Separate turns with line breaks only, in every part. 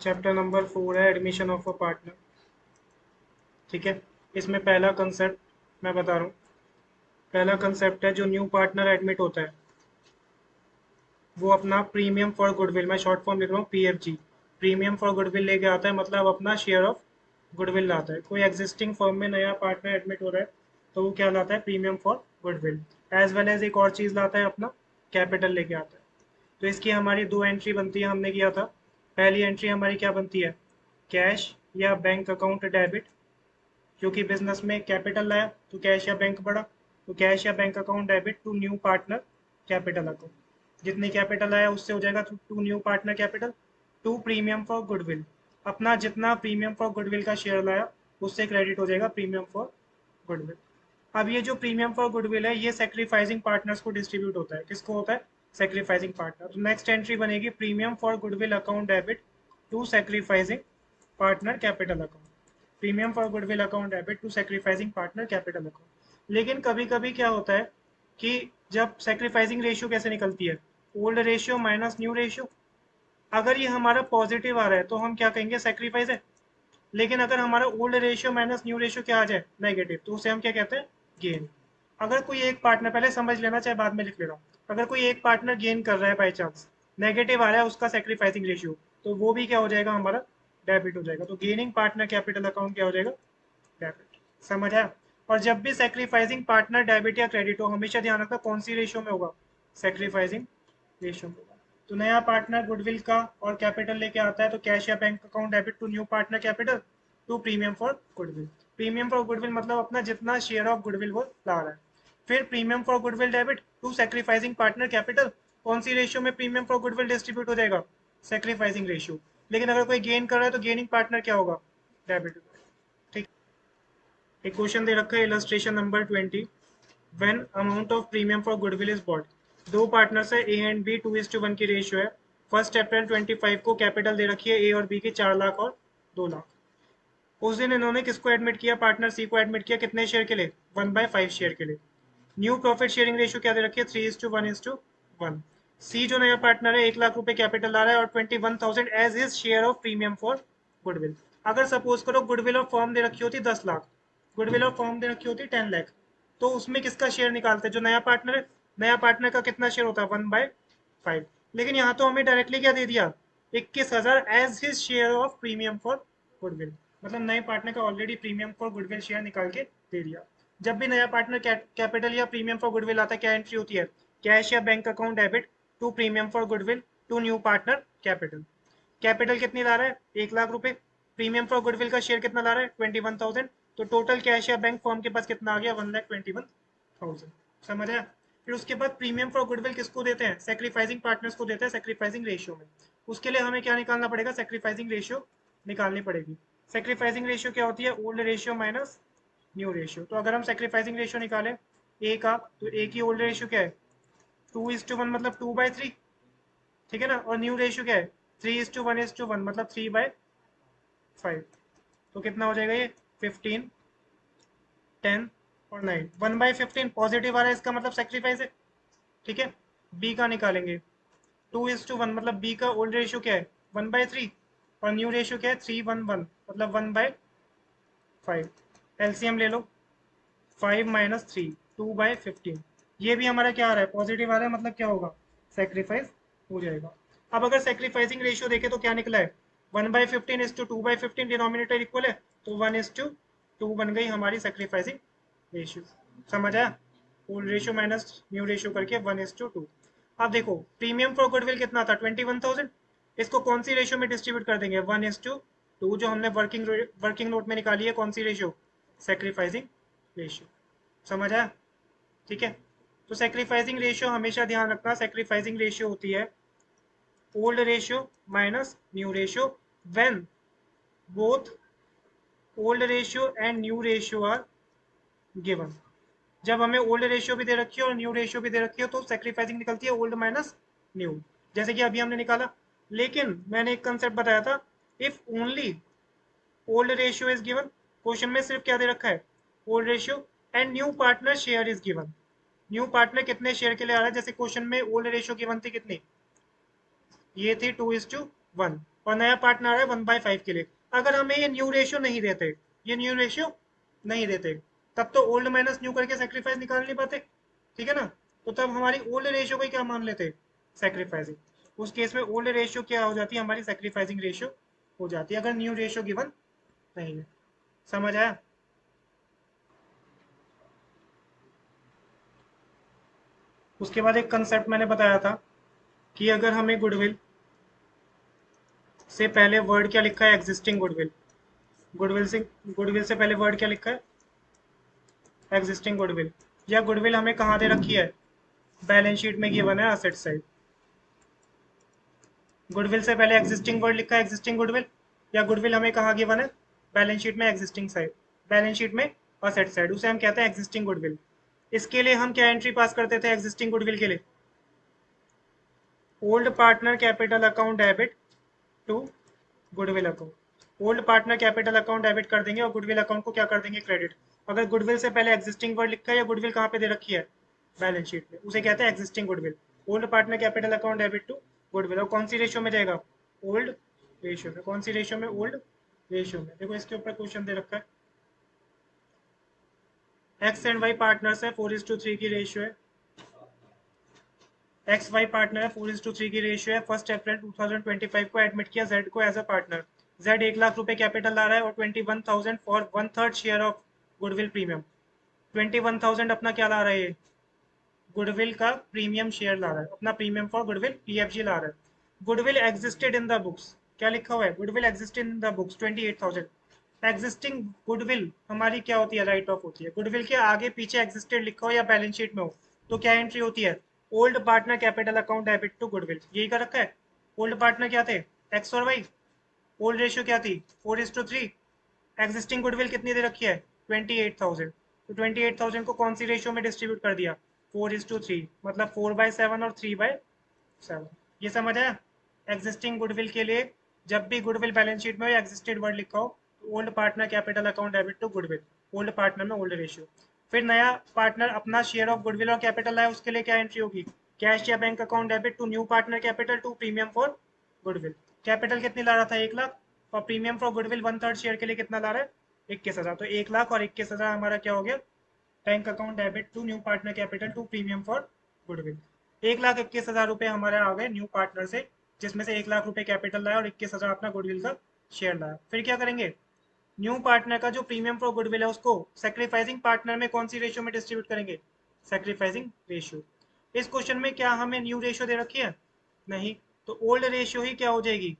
Chapter number 4 है admission of a partner. ठीक है, इसमें पहला कंसेप्ट मैं बता रहा हूँ। पहला कंसेप्ट है जो न्यू पार्टनर एडमिट होता है वो अपना प्रीमियम फॉर गुडविल, मैं शॉर्ट फॉर्म लिख रहा हूँ पीएफजी, प्रीमियम फॉर गुडविल लेके आता है, मतलब अपना शेयर ऑफ गुडविल लाता है। कोई एग्जिस्टिंग फर्म में नया पार्टनर एडमिट हो रहा है तो वो क्या लाता है, premium for goodwill. As well as एक और चीज़ लाता है, अपना कैपिटल लेके आता है। तो इसकी हमारी दो एंट्री बनती है, हमने किया था। पहली एंट्री हमारी क्या बनती है, कैश या बैंक अकाउंट डेबिट, क्योंकि बिजनेस में कैपिटल लाया तो कैश या बैंक बढ़ा, तो कैश या bank account debit to new partner capital account. जितनी कैपिटल आया उससे हो जाएगा to new partner capital. To premium for goodwill, अपना जितना प्रीमियम फॉर गुडविल का शेयर लाया उससे क्रेडिट हो जाएगा प्रीमियम फॉर गुडविल। अब ये जो प्रीमियम फॉर गुडविल है ये सेक्रीफाइसिंग पार्टनर्स को डिस्ट्रीब्यूट होता है। किसको होता है, सेक्रीफाइसिंग पार्टनर। तो नेक्स्ट एंट्री बनेगी premium for goodwill account debit to sacrificing partner capital account. Premium for goodwill account debit to sacrificing partner capital account. लेकिन कभी कभी क्या होता है कि जब सेक्रीफाइसिंग रेशियो कैसे निकलती है, old ratio minus new ratio. अगर ये हमारा पॉजिटिव आ रहा है तो हम क्या कहेंगे, सेक्रीफाइस है। लेकिन अगर हमारा old ratio minus new ratio क्या आ जाए, नेगेटिव, तो उसे हम क्या कहते हैं, गेन। अगर कोई एक पार्टनर, पहले समझ लेना चाहे बाद में लिख लेना, अगर कोई एक पार्टनर गेन कर रहा है बाई चांस, नेगेटिव आ रहा है उसका सेक्रीफाइसिंग रेशियो, तो वो भी क्या हो जाएगा, हमारा डेबिट हो जाएगा। तो गेनिंग पार्टनर कैपिटल अकाउंट क्या हो जाएगा, डेबिट। समझ आया। और जब भी सेक्रीफाइसिंग पार्टनर डेबिट या क्रेडिट हो, हमेशा ध्यान रखना कौन सी रेशियो में होगा, सेक्रीफाइसिंग रेशियो में होगा। तो नया पार्टनर गुडविल का और कैपिटल लेके आता है तो कैश या bank account debit to new partner capital to premium for goodwill. Premium for goodwill मतलब अपना जितना शेयर ऑफ गुडविल वो ला रहा है। फिर premium for goodwill debit to sacrificing partner capital, कौन सी रेशियो में प्रीमियम फॉर गुडविल डिस्ट्रीब्यूट हो जाएगा, सेक्रीफाइसिंग रेशियो। लेकिन अगर कोई गेन कर रहा है तो गेनिंग पार्टनर क्या होगा, डेबिट। ठीक। एक क्वेश्चन दे रखा है illustration number 20, when amount of premium for goodwill is bought. दो पार्टनर्स है ए एंड बी, 2:1 की रेशियो है। 1 अप्रैल 25 को कैपिटल दे रखी है ए और बी की 4 लाख और 2 लाख। उस दिन इन्होंने किसको एडमिट किया, पार्टनर सी को एडमिट किया, कितने शेयर के लिए, 1/5 शेयर के लिए। न्यू प्रॉफिट शेयरिंग रेशियो क्या दे रखी है, 3:1:1। सी जो नया पार्टनर है 1 लाख रुपए कैपिटल ला रहा है और 21,000 as his share of premium for goodwill. अगर सपोज करो गुडविल ऑफ फॉर्म दे रखी होती 10 लाख, गुडविल ऑफ फॉर्म दे रखी होती 10 लाख, तो उसमें किसका शेयर निकालते हैं, जो नया पार्टनर है। नया पार्टनर का कितना शेयर होता है, 1/5। लेकिन यहाँ तो हमें डायरेक्टली क्या दे दिया, 21,000 as his share of premium for goodwill. मतलब नए पार्टनर का already premium for goodwill share निकाल के दे दिया। जब भी नया पार्टनर कैपिटल या प्रीमियम फॉर गुडविल आता है, क्या एंट्री होती है, कैश या bank account debit to premium for goodwill to new partner capital. Capital कितनी ला रहा है, 1 लाख रुपए। प्रीमियम फॉर गुडविल का शेयर कितना ला रहा है, 21,000। तो टोटल कैश या बैंक फॉर्म के पास कितना आ गया, 1,21,000। समझ आया। फिर उसके बाद प्रीमियम फॉर गुडविल किसको देते हैं, सेक्रीफाइसिंग पार्टनर्स को देते हैं सेक्रीफाइसिंग रेशियो में। उसके लिए हमें क्या निकालना पड़ेगा, सेक्रीफाइसिंग रेशियो निकालनी पड़ेगी। सेक्रीफाइसिंग रेशियो क्या होती है, old ratio minus new ratio. तो अगर हम सेक्रीफाइसिंग रेशियो निकालें ए का, तो ए की ओल्ड रेशियो क्या है, 2:1 मतलब 2/3। ठीक है ना। और न्यू रेशियो क्या है, 3:1 मतलब 3/5। तो कितना हो जाएगा ये, 15, 10 और 9। 1/15 पॉजिटिव आ रहा है, इसका मतलब सेक्रीफाइस है। ठीक है। बी का निकालेंगे, 2:1 मतलब बी का ओल्ड रेशियो क्या है, 1/3। और न्यू रेशियो क्या है, 3:1 मतलब 1/5। एलसीएम ले लो, 5 - 3, 2/15। ये भी हमारा क्या आ रहा है, पॉजिटिव आ रहा है, मतलब क्या होगा, सेक्रीफाइस हो जाएगा। अब अगर सेक्रीफाइसिंग रेशियो देखे तो क्या निकला है, 1/15:2/15, डिनोमिनेटर इक्वल है, तो 1:2 बन गई हमारी सेक्रीफाइसिंग रेशियो। समझ आया। Old ratio minus new ratio करके 1:2। अब देखो प्रीमियम फॉर गुडविल कितना था, 21,000। इसको कौन सी रेशियो में डिस्ट्रीब्यूट कर देंगे, 1:2, जो हमने वर्किंग नोट में निकाली है, कौन सी रेशियो, सेक्रीफाइसिंग रेशियो। समझ आया। ठीक है। तो सेक्रीफाइसिंग रेशियो हमेशा ध्यान रखना, सेक्रीफाइसिंग रेशियो होती है old ratio minus new ratio when both old ratio and new ratio are given. जब हमें ओल्ड रेशियो भी दे रखी है और न्यू रेशियो भी दे रखी है तो सेक्रीफाइसिंग निकलती है ओल्ड माइनस न्यू, जैसे कि अभी हमने निकाला। लेकिन मैंने एक कंसेप्ट बताया था, if only old ratio is given, question में सिर्फ क्या दे रखा है, old ratio and new partner share is given. New partner कितने शेयर के लिए आ रहा है, जैसे क्वेश्चन में ओल्ड रेशियो गिवन थी कितनी, ये थी 2:1। और नया पार्टनर आ रहा है 1/5 के लिए। अगर हमें ये न्यू रेशियो नहीं देते, ये न्यू रेशियो नहीं देते, तब तो ओल्ड माइनस न्यू करके सेक्रीफाइस निकाल नहीं पाते, ठीक है ना। तो तब हमारी ओल्ड रेशियो को क्या मान लेते, सेक्रीफाइसिंग। उस केस में ओल्ड रेशियो क्या हो जाती है, हमारी सेक्रीफाइसिंग रेशियो हो जाती है, अगर न्यू रेशियो गिवन नहीं है। समझ आया। उसके बाद एक कंसेप्ट मैंने बताया था कि अगर हमें गुडविल से पहले वर्ड क्या लिखा है, एग्जिस्टिंग गुडविल। गुडविल से पहले वर्ड क्या लिखा है, एग्जिस्टिंग गुडविल। या गुडविल हमें कहाँ दे रखी है, बैलेंस शीट में गिवन है असेट साइड। गुडविल से पहले एग्जिस्टिंग वर्ड लिखा है, एग्जिस्टिंग गुडविल। या गुडविल हमें कहाँ गिवन है, बैलेंस शीट में एग्जिस्टिंग साइड, बैलेंस शीट में असेट साइड, उसे हम कहते हैं एग्जिस्टिंग गुडविल। इसके लिए हम क्या एंट्री पास करते थे एग्जिस्टिंग गुडविल के लिए, old partner capital account debit to goodwill account. Old partner capital account debit कर देंगे और गुडविल अकाउंट को क्या कर देंगे, क्रेडिट। अगर गुडविल से पहले एग्जिस्टिंग वर्ड लिखा है या गुडविल कहाँ पे दे रखी है, बैलेंस शीट में, उसे कहते हैं existing goodwill. Old partner capital account debit to goodwill, और कौन सी रेशियो में जाएगा, ओल्ड रेशियो में। कौन सी रेशियो में, ओल्ड रेशियो में। देखो इसके ऊपर क्वेश्चन दे रखा है, एक्स एंड वाई पार्टनर्स है, 4:3 की रेशियो है। एक्स वाई पार्टनर है, 4:3 की रेशियो है। 1 अप्रैल 2025 को एडमिट किया जेड को as a partner. Z 1 lakh रुपए कैपिटल ला रहा है और 21,000 for 1/3 share of goodwill premium. 21,000 अपना क्या ला रहा है, ये गुडविल का प्रीमियम शेयर ला रहा है, अपना प्रीमियम फॉर गुडविल पीएफजी ला रहा है। Goodwill existed in the books, क्या लिखा हुआ है, goodwill existed in the books 28,000। Existing goodwill हमारी क्या होती है, राइट ऑफ होती है। गुडविल के आगे पीछे एग्जिस्टेड लिखा हो या बैलेंस शीट में हो तो क्या एंट्री होती है, old partner capital account debit to goodwill. यही कर रखा है। ओल्ड पार्टनर क्या थे, एक्स और वाई। ओल्ड रेशियो क्या थी, 4:3। एग्जिस्टिंग गुडविल कितनी दे रखी है, 28,000। तो 28,000 को कौन सी रेशियो में डिस्ट्रीब्यूट कर दिया, 4:3, मतलब 4/7 और 3/7। ये समझ आया। एग्जिस्टिंग गुडविल के लिए जब भी गुडविल बैलेंस शीट में हो या एग्जिस्टेड वर्ड लिखा हो, old partner capital account debit to goodwill, old partner में ओल्ड रेशियो। फिर नया पार्टनर अपना शेयर ऑफ गुडविल और कैपिटल लाए, उसके लिए क्या एंट्री होगी, कैश या bank account debit to new partner capital to premium for goodwill. Capital कितनी ला रहा था, 1 लाख, और प्रीमियम फॉर गुडविल 1/3 शेयर के लिए कितना ला रहा है, 21,000। तो 1 लाख और 21,000 हमारा क्या हो गया, bank account debit to new partner capital to premium for goodwill. 1,21,000 रुपए हमारे आ गए न्यू पार्टनर से, जिसमें से 1 लाख रुपए कैपिटल लाया और 21,000 अपना गुडविल का शेयर लाया। फिर क्या करेंगे, न्यू पार्टनर का जो प्रीमियम फॉर गुडविल है उसको सेक्रीफाइसिंग पार्टनर में कौन सी रेशियो में डिस्ट्रीब्यूट करेंगे, सेक्रीफाइसिंग रेशियो। इस क्वेश्चन में क्या हमें न्यू रेशियो दे रखी है, नहीं, तो ओल्ड रेशियो ही क्या हो जाएगी,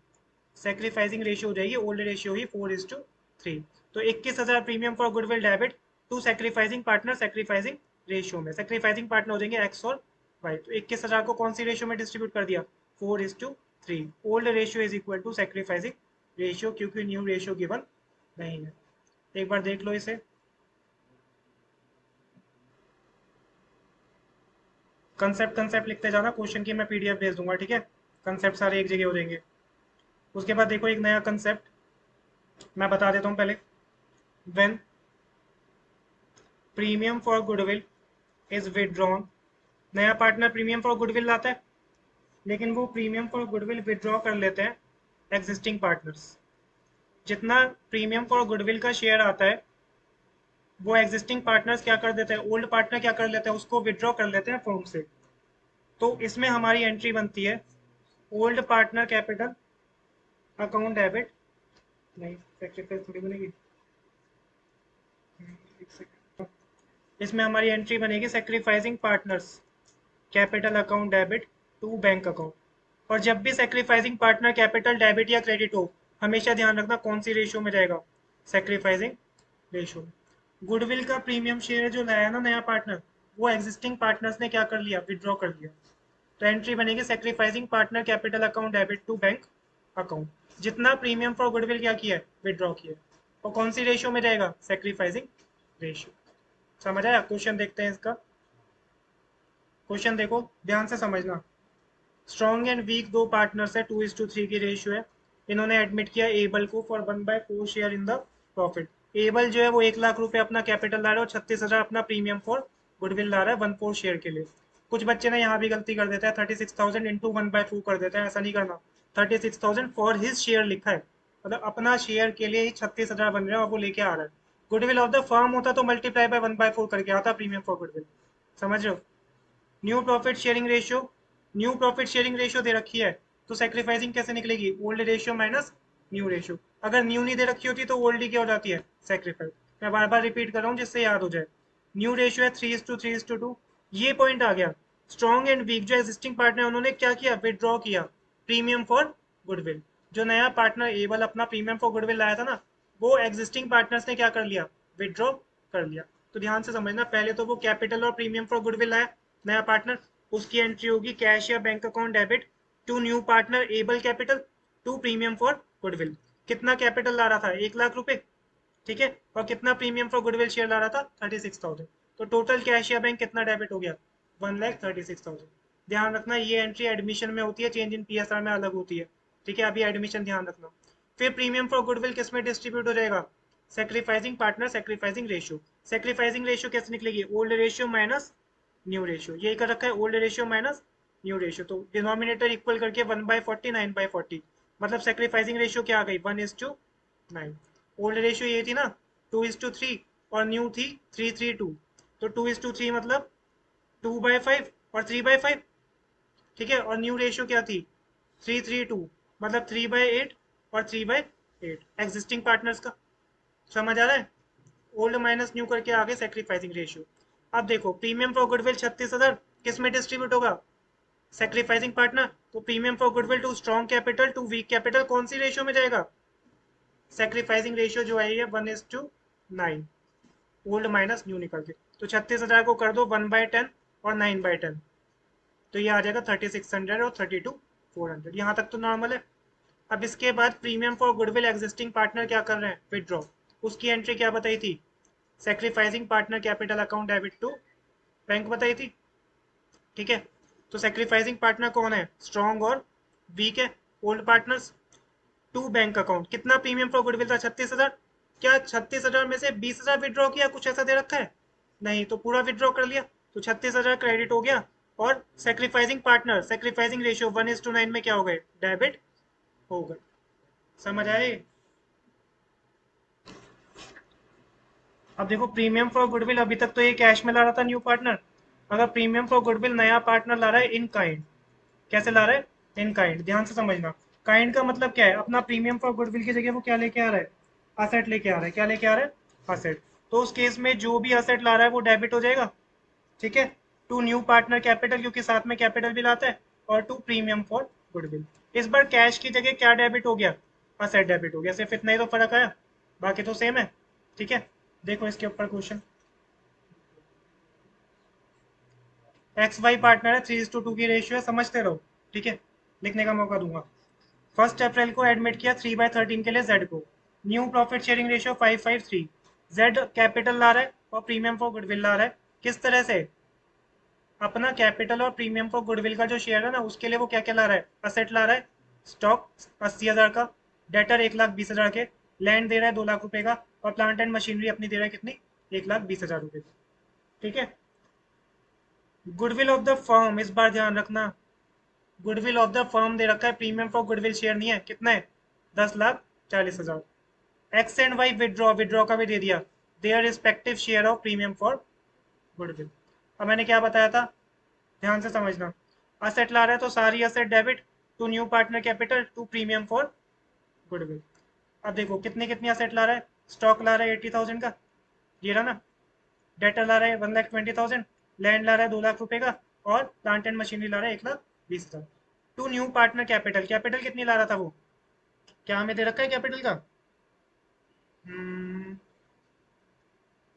सेक्रीफाइसिंग रेशियो हो जाएगी, ओल्ड रेशियो ही 4:3। तो 21,000 premium for goodwill debit to sacrificing partner sacrificing ratio में। सेक्रीफाइसिंग पार्टनर हो जाएंगे एक्स और वाई। तो 21,000 को कौन सी रेशियो में डिस्ट्रीब्यूट कर दिया, 4:3। Old ratio is equal to sacrificing ratio, क्योंकि न्यू रेशियो गिवन नहीं है। एक बार देख लो इसे, कंसेप्ट कंसेप्ट लिखते जाना, क्वेश्चन की मैं पीडीएफ भेज दूंगा, ठीक है। कंसेप्ट सारे एक जगह हो जाएंगे। उसके बाद देखो एक नया कंसेप्ट मैं बता देता हूँ पहले। When premium for goodwill is withdrawn, नया पार्टनर प्रीमियम फॉर गुडविल लाता है, लेकिन वो प्रीमियम फॉर गुडविल विदड्रॉ कर लेते हैं एग्जिस्टिंग पार्टनर्स। जितना प्रीमियम फॉर गुडविल का शेयर आता है वो एग्जिस्टिंग पार्टनर्स क्या कर देते हैं, ओल्ड पार्टनर क्या कर लेते हैं, उसको विदड्रॉ कर लेते हैं फर्म से। तो इसमें हमारी एंट्री बनती है old partner capital account debit, नहीं सेक्रीफाइस थोड़ी बनेगी, एक सेकंड। इसमें हमारी एंट्री बनेगी sacrificing partners capital account debit to bank account. और जब भी सेक्रीफाइसिंग पार्टनर कैपिटल डेबिट या क्रेडिट हो, हमेशा ध्यान रखना कौन सी रेशियो में जाएगा, सेक्रीफाइसिंग रेशियो। गुडविल का प्रीमियम शेयर जो लाया ना नया पार्टनर, वो एग्जिस्टिंग पार्टनर्स ने क्या कर लिया, विदड्रॉ कर लिया। तो एंट्री बनेगी sacrificing partner capital account debit to bank account. जितना प्रीमियम फॉर गुडविल क्या किया है, विदड्रॉ किया है। और कौन सी रेशियो में जाएगा, सेक्रीफाइसिंग रेशियो। समझ आया। क्वेश्चन देखते हैं इसका। क्वेश्चन देखो ध्यान से समझना। स्ट्रॉन्ग एंड वीक दो पार्टनर्स है, 2:3 की रेशियो है। इन्होंने एडमिट किया एबल को for 1/4 share in the profit. Able जो है वो 1 लाख रुपए अपना कैपिटल ला रहा है और 36,000 अपना प्रीमियम फॉर गुडविल ला रहा है 1/4 शेयर के लिए। कुछ बच्चे ने यहाँ भी गलती कर देता है, 36,000 इंटू 1/4 कर देता है, ऐसा नहीं करना। 36,000 फॉर हिज शेयर लिखा है, मतलब अपना शेयर के लिए ही 36,000 बन रहे हैं और वो लेके आ रहा है। गुडविल ऑफ द फर्म होता तो मल्टीप्लाई बाय 1/4 करके आता प्रीमियम फॉर गुडविल। समझ रहे हो? New profit sharing ratio, new profit sharing ratio दे रखी है तो सेक्रीफाइसिंग कैसे निकलेगी? Old ratio minus new ratio. अगर न्यू नहीं दे रखी होती तो ओल्ड ही क्या हो जाती है? सेक्रीफाइस। मैं बार बार रिपीट कर रहा हूँ जिससे याद हो जाए। न्यू रेशियो है 3:3:2। ये पॉइंट आ गया। स्ट्रॉन्ग एंड वीक जो एग्जिस्टिंग पार्टनर उन्होंने क्या किया? विदड्रॉ किया प्रीमियम फॉर गुडविल। जो नया पार्टनर एबल अपना प्रीमियम फॉर गुडविल लाया था ना, वो एग्जिस्टिंग पार्टनर्स ने क्या कर लिया? विदड्रॉ कर लिया। तो ध्यान से समझना, पहले तो वो कैपिटल और प्रीमियम फॉर गुडविल लाया नया पार्टनर, उसकी एंट्री होगी कैश या bank account debit to new partner able capital to premium for goodwill. कितना कैपिटल ला रहा था? 1,00,000 रुपए, ठीक है, और कितना प्रीमियम फॉर गुडविल शेयर ला रहा था? 36,000। तो टोटल कैश या बैंक कितना डेबिट हो गया? 1,36,000। ध्यान रखना ये एंट्री एडमिशन में होती है, चेंज इन पीएसआर में अलग होती है, ठीक है, अभी एडमिशन ध्यान रखना। फिर प्रीमियम फॉर गुडविल किस में डिस्ट्रीब्यूट हो जाएगा? Sacrificing partner sacrificing ratio. Sacrificing ratio कैसे निकलेगी? Old ratio minus new ratio. यही कर रखा है, old ratio minus new ratio. तो डिनोमिनेटर इक्वल करके 1/40 9/40, मतलब सेक्रीफाइसिंग रेशियो क्या आ गई? 1:9। ओल्ड रेशियो ये थी ना 2:3, और न्यू थी 3:3:2। तो 2:3 मतलब 2/5 और 3/5, ठीक है, और न्यू रेशियो क्या थी? 3:3:2, मतलब 3/8 और 3/8 एग्जिस्टिंग पार्टनर्स का। समझ आ रहा है? ओल्ड माइनस न्यू करके आगे सेक्रीफाइसिंग रेशियो। अब देखो प्रीमियम फॉर गुडविल 36,000 किस में डिस्ट्रीब्यूट होगा? Sacrificing partner. तो premium for goodwill to strong capital to weak capital कौन सी रेशियो में जाएगा? सेक्रीफाइसिंग रेशियो जो आई है 1:9, ओल्ड माइनस न्यू निकल के। तो 36,000 को कर दो 1/10 और 9/10, तो ये आ जाएगा 3600 और 32,400। यहाँ तक तो नॉर्मल है। अब इसके बाद premium for goodwill existing partner क्या कर रहे हैं? विदड्रॉ। उसकी एंट्री क्या बताई थी? Sacrificing partner capital account debit to bank बताई थी, ठीक है। तो सेक्रीफाइसिंग पार्टनर कौन है? स्ट्रॉन्ग और वीक है, old partners. To bank account कितना प्रीमियम फॉर गुडविल था? 36,000। क्या 36,000 में से 20,000 विड्रॉ किया? कुछ ऐसा दे रखा है? नहीं, तो पूरा विड्रॉ कर लिया, तो 36,000 क्रेडिट हो गया। और सेक्रीफाइसिंग पार्टनर सेक्रीफाइसिंग रेशियो 1:9 में क्या हो गए? डेबिट हो गए। समझ आए? अब देखो प्रीमियम फॉर गुडविल अभी तक तो ये कैश में ला रहा था न्यू पार्टनर। अगर प्रीमियम फॉर गुडविल नया पार्टनर ला रहा है इन काइंड, कैसे ला रहा है? In kind. ध्यान से समझना, काइंड का मतलब क्या है? अपना प्रीमियम फॉर गुडविल की जगह वो क्या लेके आ रहा है? असेट लेके आ रहा है। क्या लेके आ रहा है? असेट। तो उस केस में जो भी असेट ला रहा है वो डेबिट हो जाएगा, ठीक है, टू न्यू पार्टनर कैपिटल, क्योंकि साथ में कैपिटल भी लाता है, और टू प्रीमियम फॉर गुडविल। इस बार कैश की जगह क्या डेबिट हो गया? असेट डेबिट हो गया। सिर्फ इतना ही तो फर्क आया, बाकी तो सेम है, ठीक है। देखो इसके ऊपर क्वेश्चन। एक्स वाई पार्टनर है, 3:2 की रेशियो है, समझते रहो, ठीक है, लिखने का मौका दूंगा। 1 अप्रैल को एडमिट किया 3/13 के लिए जेड को। New profit sharing ratio 5:3। Z capital ला रहा है और प्रीमियम फॉर गुडविल ला रहा है। किस तरह से? अपना कैपिटल और प्रीमियम फॉर गुडविल का जो शेयर है ना, उसके लिए वो क्या क्या ला रहा है? असेट ला रहा है, स्टॉक 80,000 का, डेटर 1,20,000 के, लैंड दे रहा है 2,00,000 रुपए का, और प्लांट एंड मशीनरी अपनी दे रहा है कितनी? 1,20,000 रुपए, ठीक है। गुडविल ऑफ द फर्म इस बार ध्यान रखना, गुडविल ऑफ द फर्म दे रखा है, प्रीमियम फॉर गुडविल शेयर नहीं है। कितना है? 10,40,000। X and Y withdraw, withdraw का भी दे दिया, their respective share of premium for goodwill. अब मैंने क्या बताया था? ध्यान से समझना, असेट ला रहा है तो सारी asset debit to new partner capital to premium for goodwill. अब देखो कितनी कितनी असेट ला रहा है? स्टॉक ला रहा है 80,000 का, ये रहा ना, डेटर ला रहा है 1,20,000, लैंड ला रहा है 2,00,000 रुपए का, और प्लांट एंड मशीनरी ला रहा है 1,20,000। To new partner capital, capital कितनी ला रहा था वो? क्या हमें दे रखा है कैपिटल का?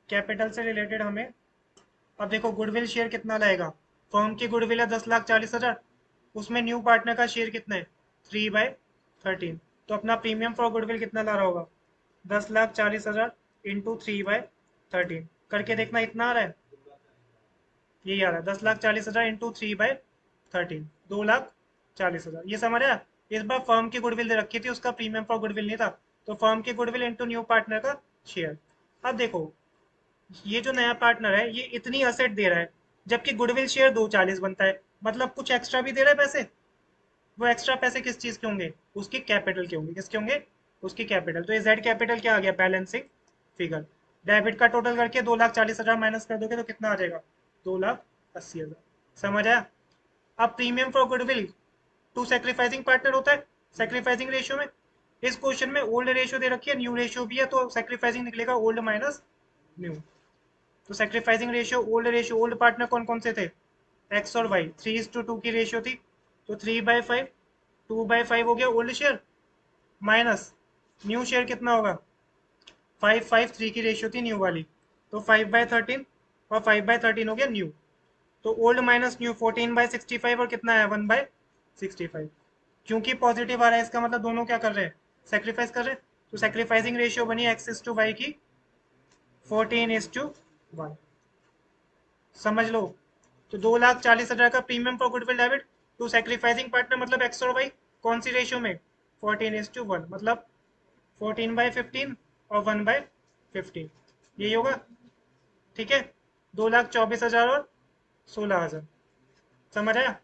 कैपिटल से रिलेटेड हमें, अब देखो गुडविल शेयर कितना लाएगा? फर्म की गुडविल है 10,40,000, उसमें न्यू पार्टनर का शेयर कितना है? 3/13। तो अपना प्रीमियम फॉर गुडविल कितना ला रहा होगा? 10,40,000 इंटू 3/13 करके देखना, इतना आ रहा है? यही आ रहा है, 10,40,000 इंटू 3/13, 2,40,000। ये समझ आया? इस बार फर्म की गुडविल दे रखी थी, उसका प्रीमियम फॉर गुडविल नहीं था, तो फर्म की गुडविल इंटू न्यू पार्टनर का शेयर। अब देखो ये जो नया पार्टनर है ये इतनी असेट दे रहा है, जबकि गुडविल शेयर 2,40 बनता है, मतलब कुछ एक्स्ट्रा भी दे रहा है पैसे। वो एक्स्ट्रा पैसे किस चीज के होंगे, उसकी कैपिटल के होंगे। किसके होंगे, उसकी कैपिटल। तो ये जेड कैपिटल क्या आ गया, बैलेंसिंग फिगर। डेबिट का टोटल करके 2,40,000 माइनस कर दोगे तो कितना आ जाएगा, 2,80,000। समझ आया। अब premium for goodwill to sacrificing partner होता है सेक्रीफाइसिंग रेशियो में। इस क्वेश्चन में ओल्ड रेशियो दे रखी है, न्यू रेशियो भी है, तो सेक्रीफाइसिंग निकलेगा ओल्ड माइनस न्यू। तो सेक्रीफाइसिंग रेशियो ओल्ड पार्टनर कौन कौन से थे, एक्स और वाई। 3:2 की रेशियो थी, तो 3/5, 2/5 हो गया old share, minus new share कितना होगा, 5/3 की रेशियो थी न्यू वाली, तो 5/13, और 5/13 हो गया न्यू। तो ओल्ड माइनस न्यू 14/65, और कितना है 1/65। क्योंकि पॉजिटिव आ रहा है इसका मतलब दोनों क्या कर रहे हैं, सेक्रीफाइस कर रहे हैं। तो सेक्रीफाइसिंग रेशियो बनी x/y की 14:1। समझ लो। तो 2,40,000 का premium for goodwill debit to sacrificing partner मतलब एक्स और वाई, कौन सी रेशियो में, 14:1, मतलब 14/15 और 1/15, यही होगा। ठीक है, 2,24,000 और 16,000। समझ आया।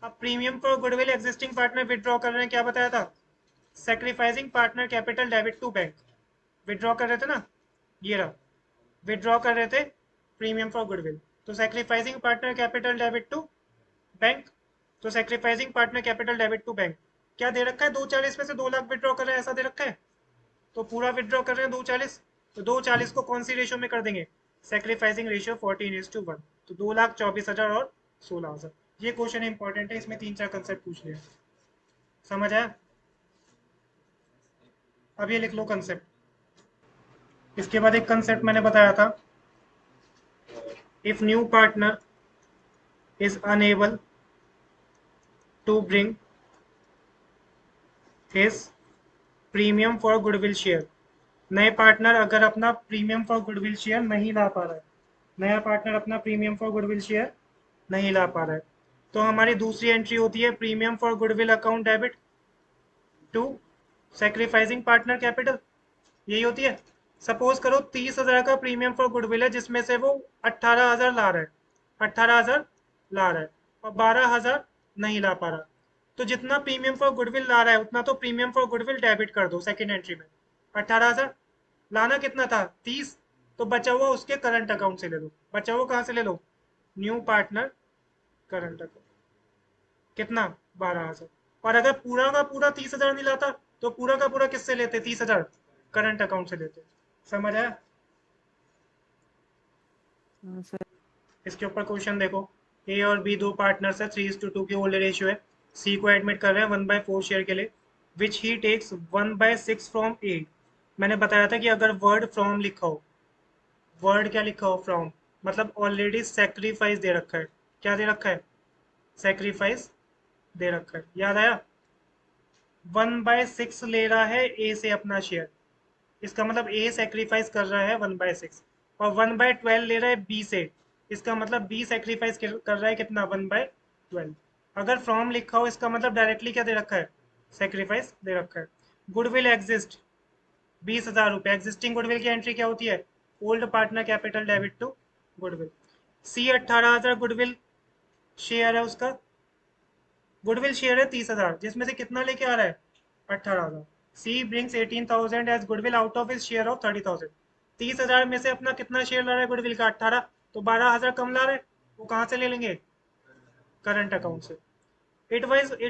अब premium for goodwill existing partner withdraw कर रहे हैं, क्या बताया था, sacrificing partner capital debit to bank. Withdraw कर रहे थे ना, ये रहा, विदड्रॉ कर रहे थे प्रीमियम फॉर गुडविल। तो sacrificing partner capital debit to bank, तो sacrificing partner capital debit to bank क्या दे रखा है, 2,40 में से 2 लाख विदड्रॉ कर रहे हैं, ऐसा दे रखा है। तो पूरा विदड्रॉ कर रहे हैं 2,40, तो 2,40 को कौन सी रेशियो में कर देंगे, सेक्रीफाइसिंग रेशियो 14:1। तो 2,24,000 और 16,000। ये क्वेश्चन इंपॉर्टेंट है, इसमें 3-4 कंसेप्ट पूछ लिया। समझ आया। अब ये लिख लो कंसेप्ट। इसके बाद एक कंसेप्ट मैंने बताया था, if new partner is unable to bring his premium for goodwill share. नए पार्टनर अगर अपना प्रीमियम फॉर गुडविल शेयर नहीं ला पा रहा है, नया पार्टनर अपना प्रीमियम फॉर गुडविल शेयर नहीं ला पा रहा है, तो हमारी दूसरी एंट्री होती है premium for goodwill account debit to sacrificing partner capital, यही होती है। सपोज करो 30,000 का प्रीमियम फॉर गुडविल है, जिसमें से वो 18,000 ला रहा है, 18,000 ला रहा है, और 12,000 नहीं ला पा रहा। तो जितना प्रीमियम फॉर गुडविल ला रहा है उतना तो प्रीमियम फॉर गुडविल डेबिट कर दो सेकेंड एंट्री में। 18,000 लाना कितना था, 30, तो बचा हुआ उसके करंट अकाउंट से ले लो। बचा हुआ कहाँ से ले लो, न्यू पार्टनर करंट अकाउंट, कितना, 12,000। और अगर पूरा का पूरा 30,000 नहीं लाता, तो पूरा का पूरा किससे लेते, 30,000 करंट अकाउंट से लेते। समझ आया।
सर।
इसके ऊपर क्वेश्चन देखो, ए और बी दो पार्टनर्स है, 3:2 की ओल्ड रेशियो है। सी को एडमिट कर रहे हैं 1/4 शेयर के लिए, विच ही टेक्स 1/6 फ्रॉम ए। मैंने बताया था कि अगर वर्ड फ्रॉम लिखा हो, वर्ड क्या लिखा हो, फ्रॉम, मतलब ऑलरेडी सेक्रीफाइस दे रखा है। क्या दे रखा है, सेक्रीफाइस दे रखा है, याद आया। 1/6 ले रहा है ए से अपना शेयर, इसका मतलब ए सेक्रीफाइस कर रहा है 1/6, और 1/12 ले रहा है बी से, इसका मतलब बी सेक्रीफाइस कर रहा है कितना, 1/12। अगर फ्रॉम लिखा हो इसका मतलब डायरेक्टली क्या दे रखा है, सेक्रीफाइस दे रखा है। गुडविल एग्जिस्ट 20,000 रुपये, एग्जिस्टिंग गुडविल की एंट्री क्या होती है, old partner capital debit to goodwill. C 18,000 goodwill share है उसका, गुडविल शेयर है 30,000, जिसमें से कितना लेके आ रहा है, 18,000। She brings 18,000 as goodwill out of his share of 30,000। 30,000 में से अपना कितना शेयर ला रहा है गुडविल का, 18, तो 12,000 कम ला रहा है, वो कहाँ से ले लेंगे, करंट अकाउंट से। It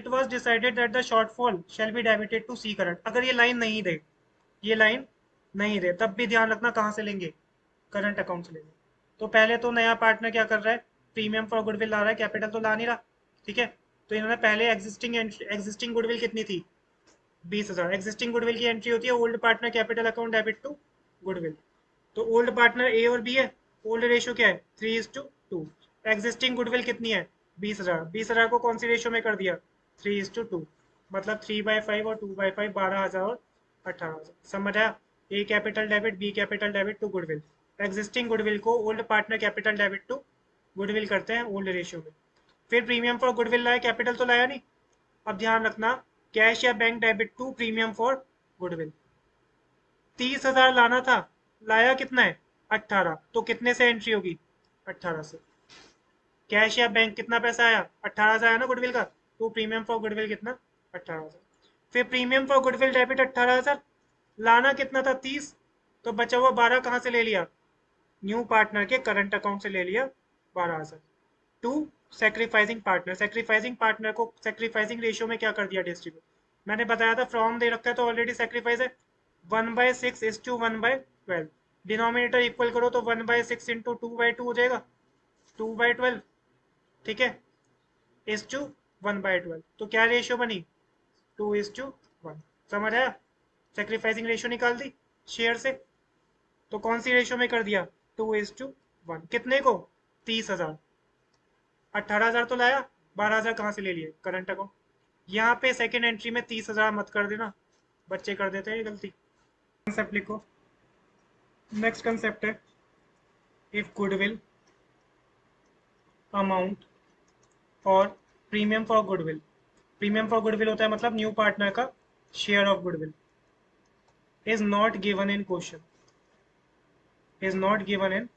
was decided that the shortfall shall be debited to C current. अगर ये लाइन नहीं दे, ये लाइन नहीं दे, तब भी ध्यान रखना कहाँ से लेंगे, करंट अकाउंट से लेंगे। तो पहले तो नया पार्टनर क्या कर रहा है, प्रीमियम फॉर गुडविल ला रहा है, कैपिटल तो ला नहीं रहा। ठीक है, तो इन्होंने पहले एग्जिस्टिंग गुडविल कितनी थी, 20,000। एग्जिस्टिंग गुडविल की एंट्री होती है old partner capital account debit to goodwill. तो ओल्ड पार्टनर ए और बी है, ओल्ड रेशियो क्या है, 3:2। एग्जिस्टिंग गुडविल कितनी है, 20,000। 20,000 को कौन सी रेशियो में कर दिया, 3:2, मतलब 3/5 और 2/5, 12,000 और 18,000। समझ आया। A capital debit, B capital debit to goodwill. Existing goodwill को old partner capital debit to goodwill करते हैं ओल्ड रेशियो में। फिर प्रीमियम फॉर गुडविल लाया, कैपिटल तो लाया नहीं। अब ध्यान रखना, कैश या bank debit to premium for goodwill. 30,000 लाना था, लाया कितना है, 18, तो कितने से एंट्री होगी, 18 से। कैश या बैंक कितना पैसा आया, 18 से आया ना गुडविल का, तो प्रीमियम फॉर गुडविल कितना, 18,000। फिर प्रीमियम फॉर गुडविल डेबिट 18,000, लाना कितना था 30, तो बचा हुआ 12 कहाँ से ले लिया, न्यू पार्टनर के करंट अकाउंट से ले लिया 12,000। To sacrificing partner, sacrificing partner को सेक्रीफाइसिंग रेशियो में क्या कर दिया डिस्ट्रीब्यूट, मैंने बताया था फ्रॉम दे रखा है तो ऑलरेडी सेक्रीफाइस है, 1/6:1/12, डिनोमिनेटर इक्वल करो तो 1/6 इंटू 2/2 हो जाएगा, 2/12, ठीक है, इज टू 1/12, तो क्या रेशियो बनी, 2:1। समझ आया, सेक्रीफाइसिंग रेशियो निकाल दी शेयर से, तो कौन सी रेशियो में कर दिया, 2:1। कितने को, 30,000, 18,000 तो लाया, 12,000 कहाँ से ले लिए, करंट अकाउंट। यहाँ पे सेकेंड एंट्री में 30,000 मत कर देना, बच्चे कर देते हैं गलती। कंसेप्ट लिखो, नेक्स्ट कंसेप्ट है इफ गुडविल अमाउंट और premium for goodwill, premium for goodwill होता है मतलब न्यू पार्टनर का share of goodwill, is not given in question, is not given in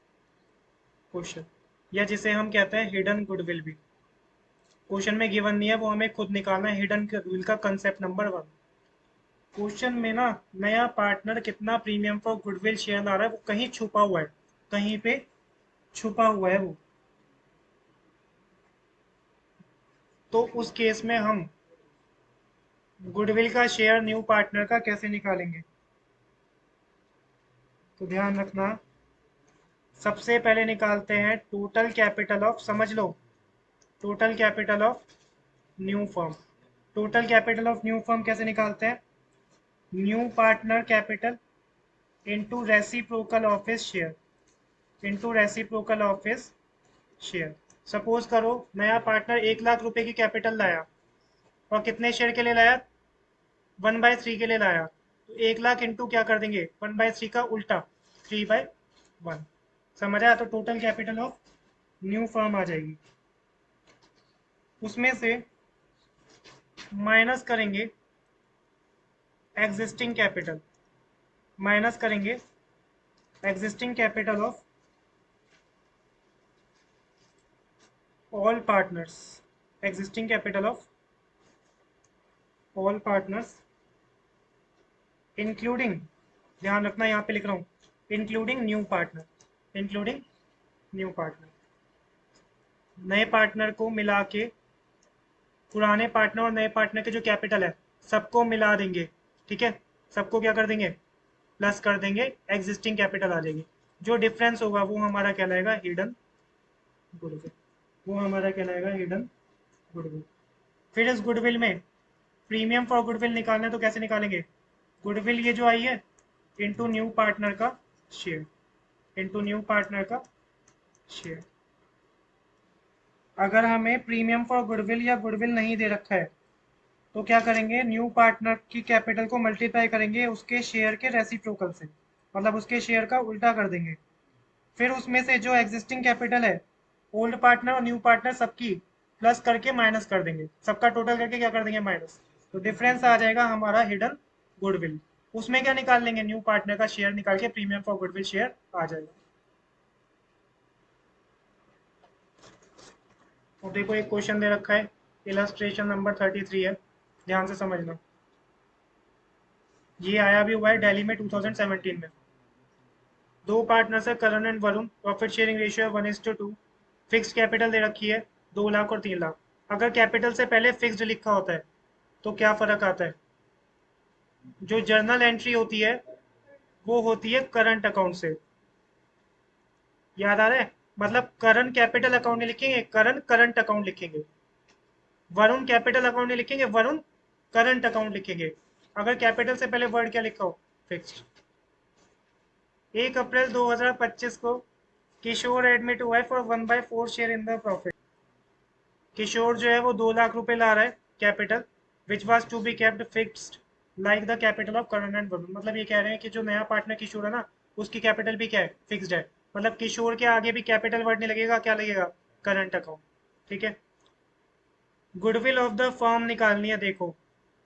question, या जिसे हम कहते हैं हिडन गुडविल भी, क्वेश्चन में गिवन नहीं है, वो हमें खुद निकालना है, हिडन गुडविल का कंसेप्ट नंबर 1। क्वेश्चन में ना नया पार्टनर कितना प्रीमियम फॉर गुडविल शेयर ला रहा है वो कहीं छुपा हुआ है, कहीं पे छुपा हुआ है वो, तो उस केस में हम गुडविल का शेयर न्यू पार्टनर का कैसे निकालेंगे, तो ध्यान रखना, सबसे पहले निकालते हैं टोटल कैपिटल ऑफ, समझ लो, total capital of new firm, total capital of new firm कैसे निकालते हैं, new partner capital into reciprocal office share, into reciprocal office share. Suppose करो नया पार्टनर 1,00,000 रुपए की कैपिटल लाया, और कितने शेयर के लिए लाया, 1/3 के लिए लाया, तो 1,00,000 इंटू क्या कर देंगे 1/3 का उल्टा, 3/1। समझ आया, तो total capital of new firm आ जाएगी, उसमें से माइनस करेंगे एग्जिस्टिंग कैपिटल, माइनस करेंगे existing capital of all partners, existing capital of all partners including, ध्यान रखना यहाँ पे लिख रहा हूँ, including new partner, including new partner, नए पार्टनर को मिला के, पुराने पार्टनर और नए पार्टनर के जो कैपिटल है सबको मिला देंगे, ठीक है, सबको क्या कर देंगे, प्लस कर देंगे, एग्जिस्टिंग कैपिटल आ जाएगी, जो डिफरेंस होगा वो हमारा कहलाएगा हिडन गुडविल, वो हमारा कहलाएगा हिडन गुडविल। फिर इस गुडविल में प्रीमियम फॉर गुडविल निकालना है तो कैसे निकालेंगे, गुडविल ये जो आई है इनटू न्यू पार्टनर का शेयर, इनटू न्यू पार्टनर का शेयर। अगर हमें प्रीमियम फॉर गुडविल या गुडविल नहीं दे रखा है तो क्या करेंगे, न्यू पार्टनर की कैपिटल को मल्टीप्लाई करेंगे उसके शेयर के रेसिप्रोकल से, मतलब उसके शेयर का उल्टा कर देंगे, फिर उसमें से जो एग्जिस्टिंग कैपिटल है ओल्ड पार्टनर और न्यू पार्टनर सबकी प्लस करके माइनस कर देंगे, सबका टोटल करके क्या कर देंगे माइनस, तो डिफरेंस आ जाएगा हमारा हिडन गुडविल, उसमें क्या निकाल लेंगे, न्यू पार्टनर का शेयर निकाल के प्रीमियम फॉर गुडविल शेयर आ जाएगा। और देखो एक क्वेश्चन दे रखा है, इलस्ट्रेशन नंबर 33 है, ध्यान से समझना, ये आया भी हुआ है दिल्ली में 2017 में, दो पार्टनर्स है Karan and Varun, profit sharing ratio है 1:2, फिक्स्ड कैपिटल दे रखी है 2,00,000 और 3,00,000, अगर कैपिटल से पहले फिक्स्ड लिखा होता है तो क्या फर्क आता है, जो जर्नल एंट्री होती है वो होती है करंट अकाउंट से, याद आ रहा है, मतलब करंट कैपिटल अकाउंट नहीं लिखेंगे, करंट करंट अकाउंट लिखेंगे, वरुण कैपिटल अकाउंट नहीं लिखेंगे, वरुण करंट अकाउंट लिखेंगे, अगर कैपिटल से पहले वर्ड क्या लिखा हो, फिक्स्ड। 1 अप्रैल 2025 को किशोर एडमिट हुआ है for 1/4 share in the profit, Kishore जो है वो 2,00,000 रुपए ला रहा है capital, which was to be kept fixed like the capital of Karan and Varun, मतलब ये कह रहे हैं कि जो नया पार्टनर किशोर है ना उसकी कैपिटल भी क्या है, फिक्स्ड है, मतलब किशोर के आगे भी कैपिटल वर्ड नहीं लगेगा, क्या लगेगा, करंट अकाउंट, ठीक है। गुडविल ऑफ द फर्म निकालनी है, देखो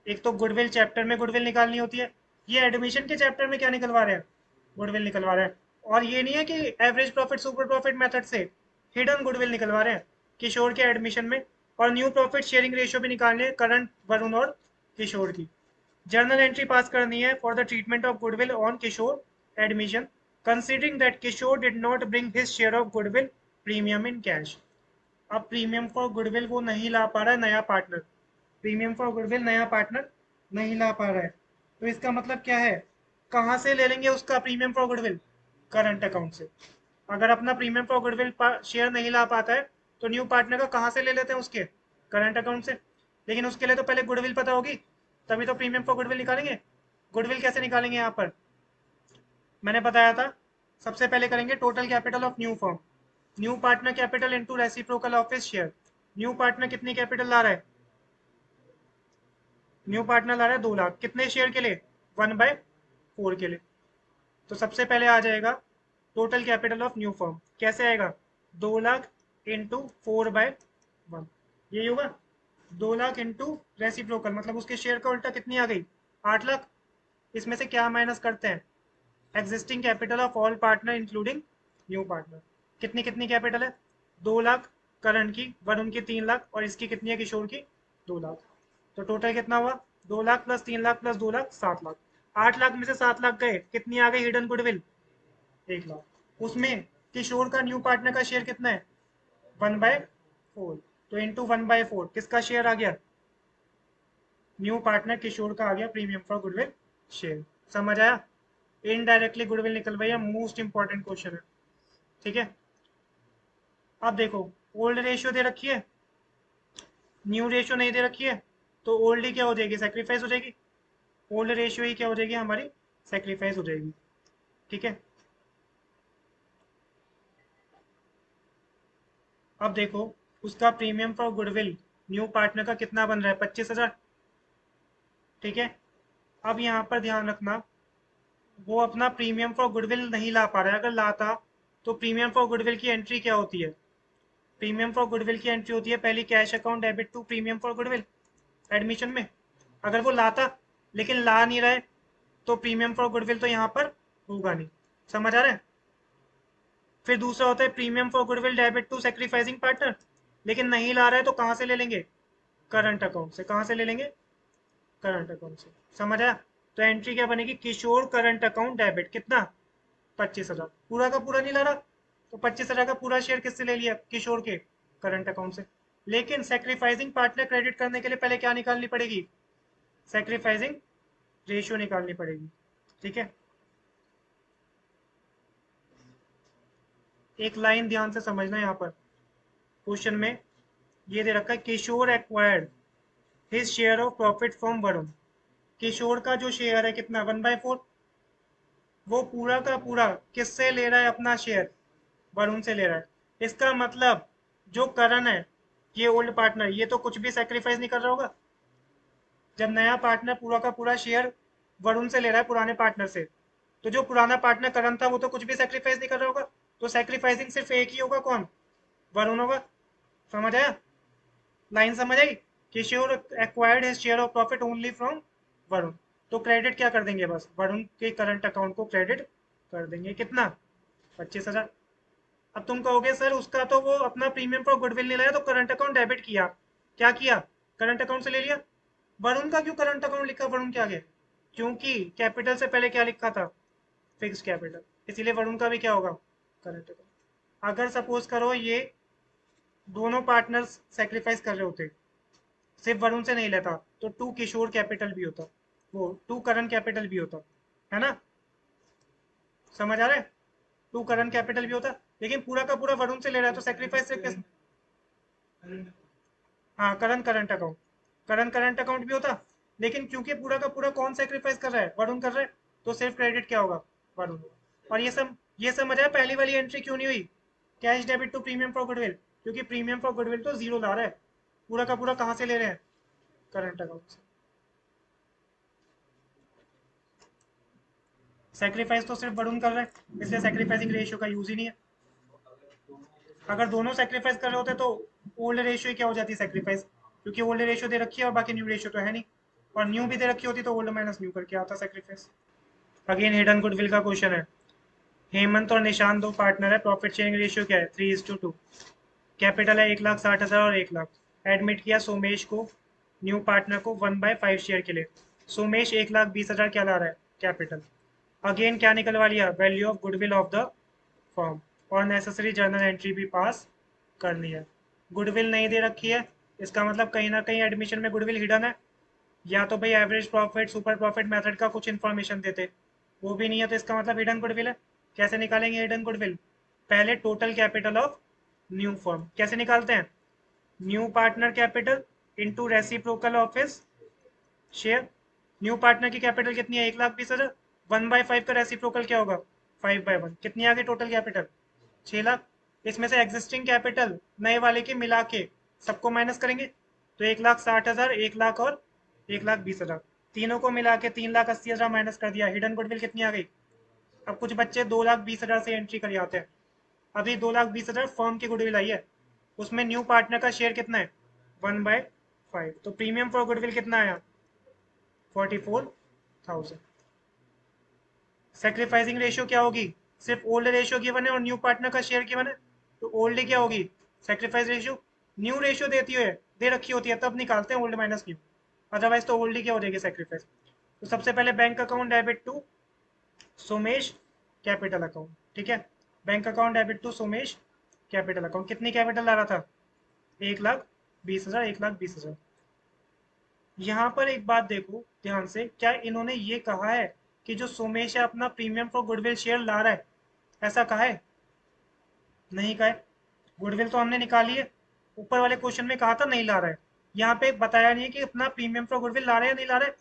एक तो गुडविल चैप्टर में गुडविल निकालनी होती है, ये एडमिशन के चैप्टर में क्या निकलवा रहे हैं, गुडविल निकलवा रहे हैं, और ये नहीं है कि average profit super profit method से हिडन गुडविल निकलवा रहे हैं किशोर के एडमिशन में, और न्यू प्रॉफिट शेयरिंग रेशियो भी निकालने हैं करंट वरुण और किशोर की। जर्नल एंट्री पास करनी है for the treatment of goodwill on Kishore admission, considering that Kishore did not bring his share of goodwill premium in cash. अब प्रीमियम फॉर गुडविल वो नहीं ला पा रहा है, नया पार्टनर प्रीमियम फॉर गुडविल नया पार्टनर नहीं ला पा रहा है, तो इसका मतलब क्या है, कहाँ से ले लेंगे उसका premium for goodwill? Current account से। अगर अपना प्रीमियम फॉर गुडविल शेयर नहीं ला पाता है तो न्यू पार्टनर का कहाँ से ले लेते हैं? उसके करंट अकाउंट से। लेकिन उसके लिए तो पहले गुडविल पता होगी, तभी तो प्रीमियम फॉर गुडविल निकालेंगे। गुडविल कैसे निकालेंगे? यहाँ पर मैंने बताया था, सबसे पहले करेंगे total capital of new firm, new partner capital into reciprocal of his share. New partner कितनी कैपिटल ला रहा है? न्यू पार्टनर ला रहा है 2 लाख, कितने शेयर के लिए? 1/4 के लिए। तो सबसे पहले आ जाएगा total capital of new firm, कैसे आएगा? 2 लाख इंटू 4/1, यही होगा। 2 लाख इंटू रेसिप्रोकल, मतलब उसके शेयर का उल्टा कितनी आ गई? 8 लाख। इसमें से क्या माइनस करते हैं? Existing capital of all partner including new partner. कितनी कितनी कैपिटल है? 2 लाख करण की, वरुण की 3 लाख, और इसकी कितनी है किशोर की? 2 लाख। तो टोटल कितना हुआ? 2 लाख प्लस 3 लाख प्लस 2 लाख, 7 लाख। 8 लाख में से 7 लाख गए, कितनी आ गई हिडन गुडविल? 1 लाख। उसमें किशोर का न्यू पार्टनर का शेयर कितना है? 1/4। तो इंटू 1/4 किसका शेयर आ गया? न्यू पार्टनर किशोर का आ गया प्रीमियम फॉर गुडविल शेयर। समझ आया? इनडायरेक्टली गुडविल निकल भैया, मोस्ट इंपॉर्टेंट क्वेश्चन है। ठीक है, अब देखो ओल्ड रेशियो दे रखी है, न्यू रेशियो नहीं दे रखी है, तो ओल्ड ही क्या हो जाएगी? सेक्रीफाइस हो जाएगी। ओल्ड रेशियो ही क्या हो जाएगी हमारी? सेक्रीफाइस हो जाएगी। ठीक है, अब देखो उसका premium for goodwill new partner का कितना बन रहा है? 25,000। ठीक है, अब यहाँ पर ध्यान रखना, वो अपना प्रीमियम फॉर गुडविल नहीं ला पा रहा है। अगर लाता तो प्रीमियम फॉर गुडविल की एंट्री क्या होती है? प्रीमियम फॉर गुडविल की एंट्री होती है पहली cash account debit to premium for goodwill admission में। अगर वो लाता लेकिन ला नहीं रहा है तो प्रीमियम फॉर गुडविल तो यहाँ पर होगा नहीं। समझ आ रहा है? फिर दूसरा होता है premium for goodwill debit to sacrificing partner, लेकिन नहीं ला रहा है तो कहाँ से ले लेंगे? करंट अकाउंट से। कहाँ से ले लेंगे? करंट अकाउंट से। समझ आया? तो एंट्री क्या बनेगी? किशोर करंट अकाउंट डेबिट, कितना? 25,000। पूरा का पूरा नहीं ला रहा तो 25,000 का पूरा शेयर किससे ले लिया? किशोर के करंट अकाउंट से। लेकिन सेक्रीफाइसिंग पार्टनर क्रेडिट करने के लिए पहले क्या निकालनी पड़ेगी? सेक्रीफाइसिंग रेशियो निकालनी पड़ेगी। ठीक है, एक लाइन ध्यान से समझना, यहाँ पर क्वेश्चन में ये दे रखा है Kishore acquired his share of profit from Varun. Kishore का जो शेयर है कितना? 1/4। वो पूरा का पूरा किससे ले रहा है अपना शेयर? वरुण से ले रहा है। इसका मतलब जो करण है, ये ओल्ड पार्टनर, ये तो कुछ भी सेक्रीफाइस नहीं कर रहा होगा। जब नया पार्टनर पूरा का पूरा शेयर वरुण से ले रहा है पुराने पार्टनर से, तो जो पुराना पार्टनर करण था वो तो कुछ भी सेक्रीफाइस नहीं कर रहा होगा। तो सेक्रीफाइसिंग सिर्फ एक ही होगा, कौन? वरुण होगा। समझ आया? लाइन समझ आई? Kishore acquired his share of profit only from Varun, तो क्रेडिट क्या कर देंगे? बस वरुण के करंट अकाउंट को क्रेडिट कर देंगे। कितना? 25,000। अब तुम कहोगे सर उसका तो वो अपना प्रीमियम फॉर गुडविल नहीं लाया तो करंट अकाउंट डेबिट किया, क्या किया? करंट अकाउंट से ले लिया। वरुण का क्यों करंट अकाउंट लिखा वरुण के आगे? क्योंकि कैपिटल से पहले क्या लिखा था? फिक्स कैपिटल, इसीलिए वरुण का भी क्या होगा? Current account. अगर सपोज करो ये दोनों पार्टनर्स सेक्रीफाइस कर रहे होते, सिर्फ वरुण से नहीं लेता, तो 2 किशोर कैपिटल भी होता, वो 2 करण कैपिटल भी होता, है ना? समझ आ रहा है? 2 करण कैपिटल भी होता, लेकिन पूरा का पूरा वरुण से ले रहा है तो सेक्रीफाइस सिर्फ किस? हाँ, करण करंट अकाउंट, करण करंट अकाउंट भी होता, लेकिन क्योंकि पूरा का पूरा कौन सेक्रीफाइस कर रहा है? वरुण कर रहा है, तो सिर्फ क्रेडिट क्या होगा? वरुण। और ये समझ आया पहली वाली एंट्री क्यों नहीं हुई? Cash debit to premium for goodwill, क्योंकि प्रीमियम फॉर गुडविल तो जीरो ला रहा है, पूरा का पूरा कहाँ से ले रहे हैं? करंट अकाउंट से। सेक्रीफाइस तो सिर्फ वरुण कर रहा है, इसलिए सेक्रीफाइसिंग रेशियो का यूज ही नहीं है। अगर दोनों सेक्रीफाइस कर रहे होते तो ओल्ड रेशियो क्या हो जाती? सेक्रीफाइस, क्योंकि ओल्ड रेशियो दे रखी है और बाकी न्यू रेशियो तो है नहीं, और न्यू भी दे रखी होती तो ओल्ड माइनस न्यू करके आता सेक्रीफाइस। अगेन हिडन गुडविल का क्वेश्चन है। हेमंत और निशांत दो पार्टनर है, प्रॉफिट शेयरिंग रेशियो क्या है? 3:2। कैपिटल है 1,60,000 और 1 लाख। एडमिट किया सोमेश को न्यू पार्टनर को 1/5 शेयर के लिए। सोमेश 1,20,000 क्या ला रहा है? कैपिटल। अगेन क्या निकलवा लिया? Value of goodwill of the form, और नेसेसरी जर्नल एंट्री भी पास करनी है। गुडविल नहीं दे रखी है, इसका मतलब कहीं ना कहीं एडमिशन में गुडविल हिडन है। या तो भाई average profit super profit method का कुछ इन्फॉर्मेशन देते, वो भी नहीं है, तो इसका मतलब हिडन गुडविल है। कैसे निकालेंगे हिडन गुडविल? पहले total capital of new firm कैसे निकालते हैं? New partner capital into reciprocal of his share. New partner की कैपिटल कितनी है? 1,20,000। 1/5 का रेसिप्रोकल क्या होगा? 5/1। कितनी आ गई टोटल कैपिटल? 6,00,000। इसमें से एग्जिस्टिंग कैपिटल नए वाले के मिला के सबको माइनस करेंगे, तो 1,60,000, 1,00,000 और 1,20,000, तीनों को मिला के 3,80,000 माइनस कर दिया। हिडन गुडविल कितनी आ गई? अब कुछ बच्चे 2,20,000 से एंट्री कर जाते हैं। अभी 2,20,000 फर्म की गुडविल आई है, उसमें न्यू पार्टनर का शेयर कितना है? 1/5। तो प्रीमियम फॉर गुडविल कितना आया? 44,000। सेक्रीफाइसिंग रेशियो क्या होगी? सिर्फ ओल्ड रेशियो गिवन है और न्यू पार्टनर का शेयर गिवन है, तो ओल्ड क्या होगी? Sacrifice ratio. न्यू रेशियो देती है, दे रखी होती है, तब निकालते हैं ओल्ड माइनस न्यू, अदरवाइज तो ओल्ड क्या हो जाएगी? सेक्रीफाइस। तो सबसे पहले bank account debit to Somesh capital account, ठीक है। Bank account debit to Somesh capital account. कितनी कैपिटल ला रहा था? 1,20,000, 1,20,000। यहाँ पर एक बात देखो ध्यान से, क्या इन्होंने ये कहा है कि जो सोमेश है अपना प्रीमियम फॉर गुडविल शेयर ला रहा है? ऐसा कहा है? नहीं कहा है। गुडविल तो हमने निकाली है, ऊपर वाले क्वेश्चन में कहा था नहीं ला रहा है। यहाँ पे बताया नहीं है कि अपना प्रीमियम फॉर गुडविल ला रहा है या नहीं ला रहा है।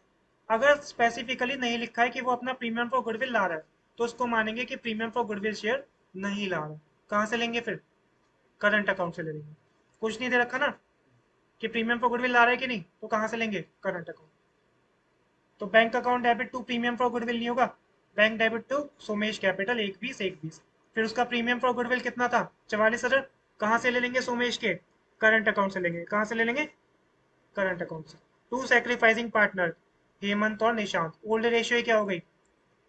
अगर स्पेसिफिकली नहीं लिखा है कि वो अपना प्रीमियम फॉर गुडविल ला रहा है, तो उसको मानेंगे कि प्रीमियम फॉर गुडविल शेयर नहीं ला रहा। कहाँ से लेंगे फिर? करंट अकाउंट से ले लेंगे। कुछ नहीं दे रखा ना कि प्रीमियम फॉर गुडविल ला रहा है कि नहीं, तो कहाँ से लेंगे? Current account. तो bank account debit to premium for goodwill नहीं होगा, bank debit to Somesh capital 1,20,1,20। फिर उसका प्रीमियम फॉर गुडविल कितना था? 44,000। कहाँ से ले लेंगे? सोमेश के करंट अकाउंट से लेंगे। कहाँ से ले लेंगे? करंट अकाउंट से। टू सेक्रीफाइसिंग पार्टनर हेमंत और निशांत। ओल्ड रेशियो क्या हो गई?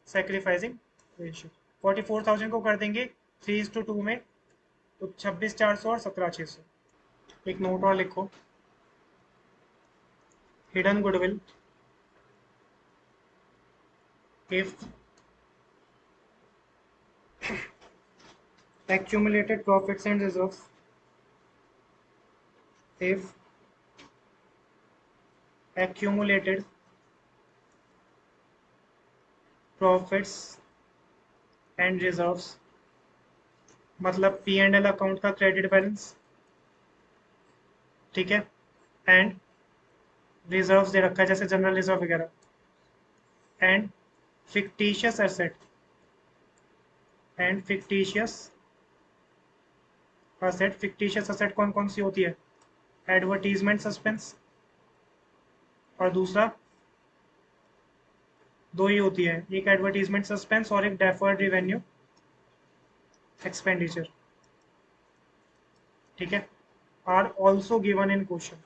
Sacrificing ratio. 44,000 को कर देंगे 3:2 में, तो 26,400 और 17,600। एक नोट और लिखो, hidden goodwill if accumulated profits and reserves, if accumulated profits and reserves मतलब पी एंड एल अकाउंट का क्रेडिट बैलेंस, ठीक है, एंड रिजर्व्स दे रखा है जैसे जनरल रिजर्व वगैरह, and fictitious asset, and fictitious asset. Fictitious asset कौन कौन सी होती है? एडवर्टीजमेंट सस्पेंस, और दूसरा दो ही होती है, एक एडवर्टीजमेंट सस्पेंस और एक डेफर्ड रिवेन्यू एक्सपेंडिचर, ठीक है, are also given in question.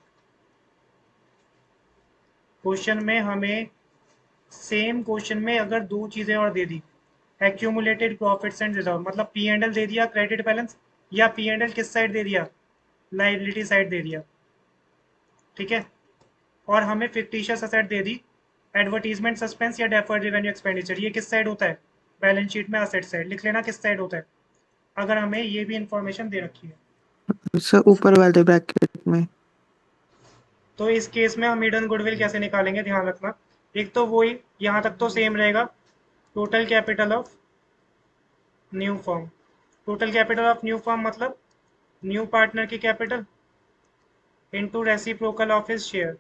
Question में हमें सेम क्वेश्चन में अगर दो चीजें और दे दी, एक्यूमुलेटेड प्रॉफिट्स एंड रिजर्व मतलब पी एंड एल दे दिया क्रेडिट बैलेंस, या पी एंड एल किस साइड दे दिया? लाइबिलिटी साइड दे दिया, ठीक है, और हमें फिक्टिशियस असेट दे दी, एडवर्टीजमेंट सस्पेंस या डेफर्ड रेवेन्यू एक्सपेंडिचर, ये किस साइड होता है? बैलेंस शीट में असेट साइड। लिख लेना किस साइड होता है, अगर हमें ये भी इंफॉर्मेशन दे रखी है।
सर ऊपर वाले ब्रैकेट में।
तो इस केस में हम हिडन गुडविल कैसे निकालेंगे, ध्यान रखना। एक तो वही, यहाँ तक तो सेम रहेगा, total capital of new firm. Total capital of new firm मतलब न्यू पार्टनर की capital into reciprocal of his share.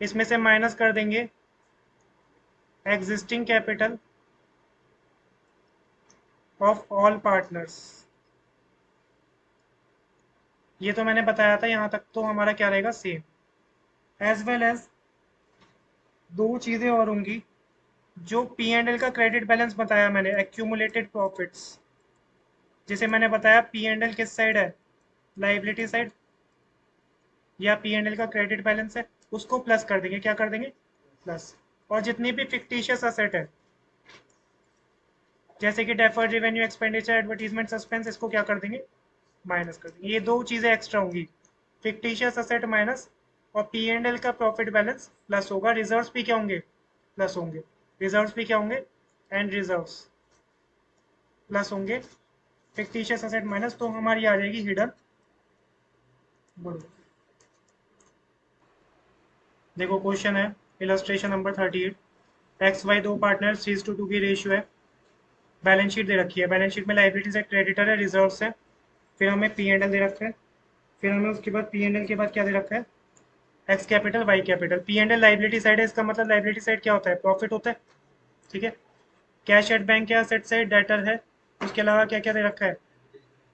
इसमें से माइनस कर देंगे existing capital of all partners. ये तो मैंने बताया था, यहाँ तक तो हमारा क्या रहेगा? सेम। एज वेल एज दो चीजें और होंगी, जो पी एंड एल का क्रेडिट बैलेंस बताया मैंने, एक्यूमुलेटेड प्रॉफिट्स, जिसे मैंने बताया पी एंड एल किस साइड है? लाइबिलिटी साइड, या पी एंड एल का क्रेडिट बैलेंस है, उसको प्लस कर देंगे। क्या कर देंगे? प्लस। और जितनी भी फिक्टिशियस असेट है जैसे कि deferred revenue expenditure advertisement suspense, इसको क्या कर देंगे? माइनस कर देंगे, ये दो चीज़ें एक्स्ट्रा होंगी, फिक्टिशियस असेट माइनस और पी एंड एल का प्रॉफिट बैलेंस प्लस होगा, रिजर्व्स भी क्या होंगे, प्लस होंगे, रिजर्व्स भी क्या होंगे, एंड रिजर्व्स प्लस होंगे, फिक्टिशियस असेट माइनस, तो हमारी आ जाएगी हिडन गुडविल। देखो क्वेश्चन है, इलस्ट्रेशन नंबर 38, एक्स वाई दो पार्टनर 3:2 की रेशियो है, बैलेंस शीट दे रखी है, बैलेंस शीट में लाइबिलिटीज है, क्रेडिटर है, रिजर्व्स है, फिर हमें पी एंड एल दे रखा है, फिर हमें उसके बाद पी एंड एल के बाद क्या दे रखा है, X capital Y capital, P and L liability side है, इसका मतलब लाइबिलिटी साइड क्या होता है, प्रॉफिट होता है, ठीक है। कैश एट बैंक क्या सेट साइड डेटर है, उसके अलावा क्या क्या दे रखा है,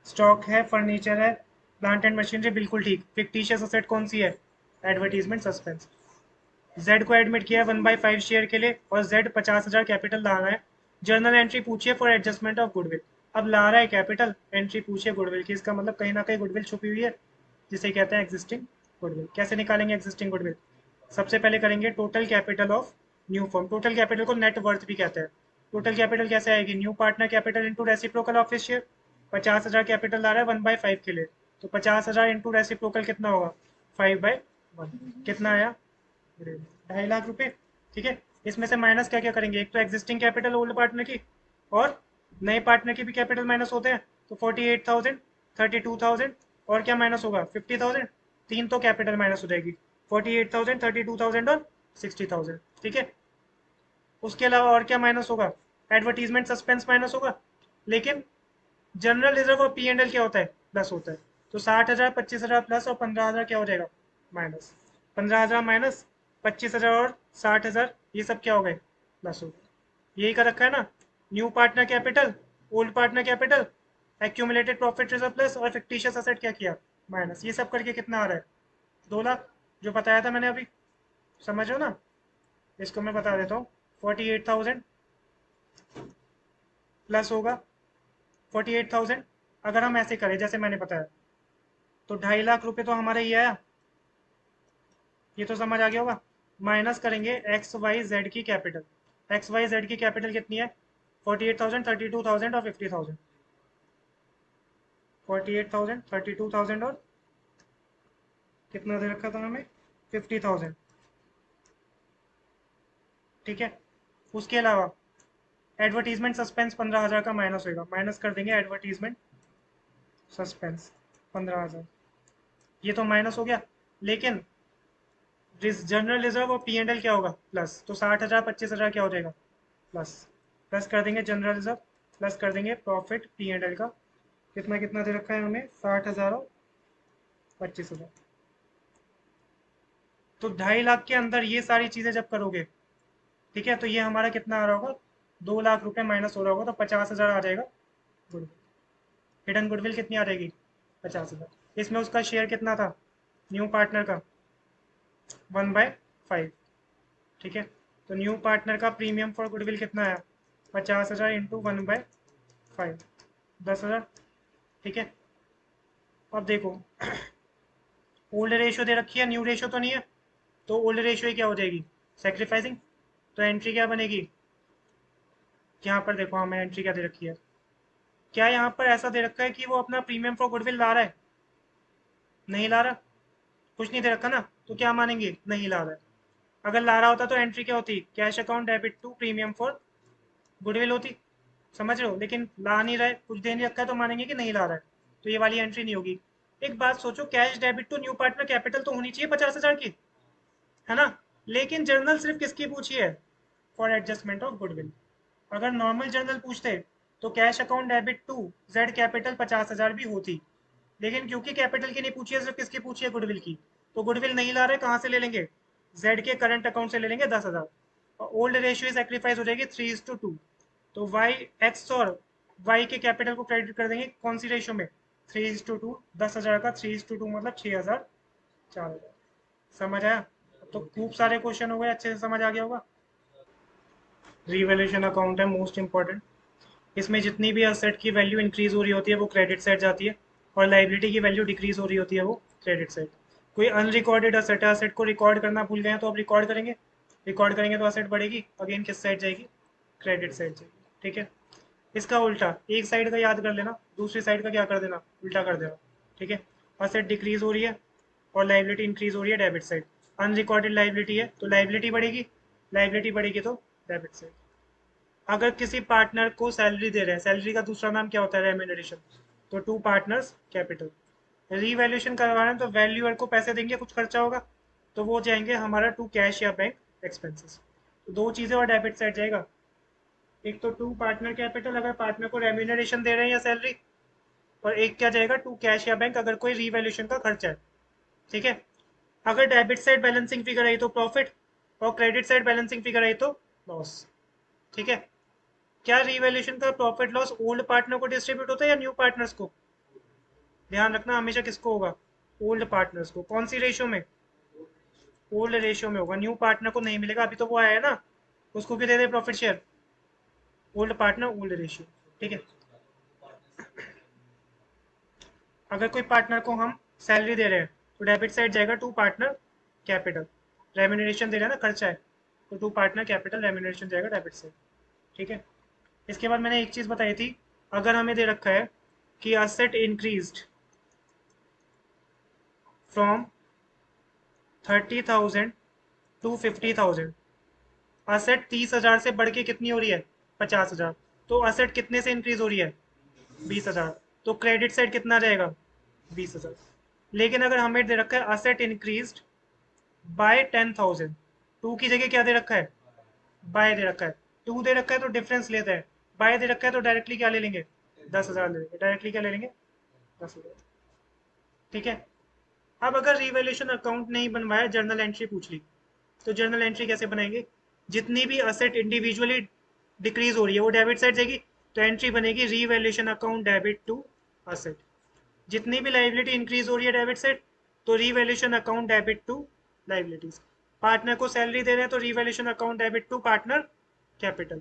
स्टॉक है, फर्नीचर है, प्लांट एंड मशीनरी, बिल्कुल ठीक। फिक्टिशियस असेट कौन सी है, एडवर्टीजमेंट सस्पेंस। जेड को एडमिट किया है 1/5 शेयर के लिए और जेड 50,000 कैपिटल ला रहा है, जर्नल एंट्री पूछिए फॉर एडजस्टमेंट ऑफ गुडविल, अब ला रहा है कैपिटल, एंट्री पूछिए गुडविल की, इसका मतलब कहीं ना कहीं गुडविल छुपी हुई है, जिसे कहते हैं एग्जिस्टिंग गुडविल। कैसे निकालेंगे एग्जिस्टिंग गुडविल, सबसे पहले करेंगे total capital of new firm, total capital को नेट वर्थ भी कहते हैं, टोटल कैपिटल कैसे आएगी, new partner capital into reciprocal of share, 50,000 capital ला रहा है 1/5 के लिए, तो 50,000 इंटू रेसिप्रोकल कितना होगा, 5/1, कितना आया, 2.5 लाख रुपए, ठीक है। इसमें से माइनस क्या क्या करेंगे, एक तो एग्जिस्टिंग कैपिटल ओल्ड पार्टनर की, और नए पार्टनर की भी कैपिटल माइनस होते हैं, तो 48,000, 32,000, और क्या माइनस होगा 50,000, तीन तो कैपिटल माइनस हो जाएगी, 48,000, 32,000 और 60,000, ठीक है। उसके अलावा और क्या माइनस होगा, एडवर्टीजमेंट सस्पेंस माइनस होगा, लेकिन जनरल रिजर्व और पी एंड एल क्या होता है, प्लस होता है, तो 60,000, 25,000 प्लस और 15,000 क्या हो जाएगा, माइनस, 15,000 माइनस 25,000 और 60,000, ये सब क्या हो गए, प्लस हो गए, यही कर रखा है ना, new partner capital, old partner capital, accumulated profit reserve plus और फिक्टिशियस असेट क्या किया, माइनस, ये सब करके कितना आ रहा है, 2 लाख, जो बताया था मैंने अभी, समझ हो ना। इसको मैं बता देता हूँ, 48,000 प्लस होगा 48,000, अगर हम ऐसे करें जैसे मैंने बताया, तो 2.5 लाख रुपए तो हमारा ये आया, ये तो समझ आ गया होगा, माइनस करेंगे एक्स वाई जेड की कैपिटल, एक्स वाई जेड की कैपिटल कितनी है, 48,000, 32,000 और 50,000, 48,000, 32,000 और कितना दे रखा था हमें, 50,000, ठीक है। उसके अलावा एडवर्टीजमेंट सस्पेंस 15,000 का माइनस होगा, माइनस कर देंगे एडवर्टीजमेंट सस्पेंस 15,000, ये तो माइनस हो गया, लेकिन जनरल रिजर्व और पी एंड एल क्या होगा, प्लस, तो 60,000, 25,000 क्या हो जाएगा, प्लस, प्लस कर देंगे जनरल रिजर्व, प्लस कर देंगे प्रॉफिट पी एंड एल का, कितना कितना दे रखा है हमें, 60,000 और 25,000, तो 2.5 लाख के अंदर ये सारी चीज़ें जब करोगे, ठीक है, तो ये हमारा कितना आ रहा होगा, 2 लाख रुपए माइनस हो रहा होगा, तो 50,000 आ जाएगा गुडविल, हिडन गुडविल कितनी आ जाएगी, 50,000, इसमें उसका शेयर कितना था, न्यू पार्टनर का 1/5, ठीक है, तो न्यू पार्टनर का प्रीमियम फॉर गुडविल कितना आया, 50,000 इंटू 1/5, 10,000, ठीक है। अब देखो ओल्ड रेशियो दे रखी है, न्यू रेशियो तो नहीं है, तो ओल्ड रेशियो क्या हो जाएगी, सेक्रीफाइसिंग, तो एंट्री क्या बनेगी, यहाँ पर देखो हमें एंट्री क्या दे रखी है, क्या यहाँ पर ऐसा दे रखा है कि वो अपना प्रीमियम फॉर गुडविल ला रहा है, नहीं ला रहा, कुछ नहीं दे रखा ना, तो क्या मानेंगे, नहीं ला रहा है, अगर ला रहा होता तो एंट्री क्या होती, cash account debit to premium for goodwill होती, समझ रहे हो, लेकिन ला नहीं रहा है, कुछ दे नहीं रखा है, तो मानेंगे कि नहीं ला रहा है, तो ये वाली एंट्री नहीं होगी। एक बात सोचो, cash debit to new partner capital तो होनी चाहिए 50,000 की, है ना, लेकिन जर्नल सिर्फ किसकी पूछी है, फॉर एडजस्टमेंट ऑफ गुडविल, अगर नॉर्मल जर्नल पूछते तो cash account debit to Z capital 50,000 भी होती, लेकिन क्योंकि कैपिटल की नहीं पूछी है, सिर्फ किसकी पूछी है, गुडविल की, तो गुडविल नहीं ला रहे, कहाँ से ले लेंगे, जेड के करंट अकाउंट से ले लेंगे 10,000, और ओल्ड रेशियो सेक्रीफाइस हो जाएगी 3:2, तो वाई एक्स और वाई के कैपिटल को क्रेडिट कर देंगे कौन सी रेशियो में, 3:2, 10,000 का 3:2 मतलब 6,000, 4,000, समझ आया, तो खूब सारे क्वेश्चन हो गए, अच्छे से समझ आ गया होगा। रिवैल्यूएशन अकाउंट है मोस्ट इंपॉर्टेंट, इसमें जितनी भी असेट की वैल्यू इंक्रीज हो रही होती है वो क्रेडिट साइड जाती है, और लाइबिलिटी की वैल्यू डिक्रीज हो रही होती है वो क्रेडिट साइड। कोई अनरिकॉर्डेड असेट है, असेट को रिकॉर्ड करना भूल गए हैं तो अब रिकॉर्ड करेंगे, रिकॉर्ड करेंगे तो असेट बढ़ेगी, अगेन किस साइड जाएगी, क्रेडिट साइड जाएगी, ठीक है। इसका उल्टा, एक साइड का याद कर लेना, दूसरी साइड का क्या कर देना, उल्टा कर देना। ठीक है, असेट डिक्रीज हो रही है और लाइबिलिटी इंक्रीज हो रही है डेबिट साइड। अनरिकॉर्डेड लाइबिलिटी है तो लाइबिलिटी बढ़ेगी, लाइबिलिटी बढ़ेगी तो डेबिट साइड। अगर किसी पार्टनर को सैलरी दे रहे हैं, सैलरी का दूसरा नाम क्या होता है, रेम्यूनरेशन, तो टू पार्टनर्स कैपिटल। रीवैल्यूएशन करवाना है तो वैल्यूअर को पैसे देंगे, कुछ खर्चा होगा तो वो जाएंगे हमारा टू कैश या बैंक एक्सपेंसेस। तो दो चीजें और डेबिट साइड जाएगा, एक तो टू पार्टनर कैपिटल अगर पार्टनर को रेम्यूनरेशन दे रहे हैं या सैलरी, और एक क्या जाएगा टू कैश या बैंक अगर कोई रीवैल्यूएशन का खर्चा है। ठीक है, अगर डेबिट साइड बैलेंसिंग फिगर आई तो प्रॉफिट, और क्रेडिट साइड बैलेंसिंग फिगर आई तो लॉस। ठीक है, क्या रीवैल्यूएशन का प्रॉफिट लॉस ओल्ड पार्टनर को डिस्ट्रीब्यूट होता है या न्यू पार्टनर्स को? ध्यान रखना हमेशा किसको होगा, ओल्ड पार्टनर्स को। कौन सी रेशियो में, ओल्ड रेशियो में होगा। न्यू पार्टनर को नहीं मिलेगा, अभी तो वो आया है ना, उसको भी दे दे profit share. Old partner old ratio. ठीक है, अगर कोई पार्टनर को हम सैलरी दे रहे हैं तो डेबिट साइड जाएगा टू पार्टनर कैपिटल, रेम्यूनरेशन दे रहे हैं ना, खर्चा है, तो टू पार्टनर कैपिटल रेम्यूनरेशन जाएगा डेबिट साइड। ठीक है, इसके बाद मैंने एक चीज बताई थी, अगर हमें दे रखा है कि asset increased from 30,000 to 50,000, asset 30,000 से बढ़ के कितनी हो रही है, 50,000, तो असेट कितने से इंक्रीज हो रही है, 20,000, तो क्रेडिट साइड कितना रहेगा, 20,000। लेकिन अगर हमें दे रखा है असेट इंक्रीज्ड बाय 10,000, टू की जगह क्या दे रखा है, बाय दे रखा है, टू दे रखा है तो डिफरेंस लेते हैं, बाय दे रखा है तो डायरेक्टली क्या ले लेंगे, 10,000 ले लेंगे, डायरेक्टली क्या ले लेंगे, 10,000। ठीक है, अब अगर रिवैल्यूएशन अकाउंट नहीं बनवाया, जर्नल एंट्री पूछ ली, तो जर्नल एंट्री कैसे बनाएंगे, जितनी भी असेट इंडिविजुअली डिक्रीज हो रही है वो डेबिट साइड जाएगी, तो एंट्री बनेगी revaluation account debit to asset. जितनी भी लाइबिलिटी इंक्रीज हो रही है डेबिट साइड, तो revaluation account debit to liabilities. Partner को सैलरी दे रहे हैं तो revaluation account debit to partner capital.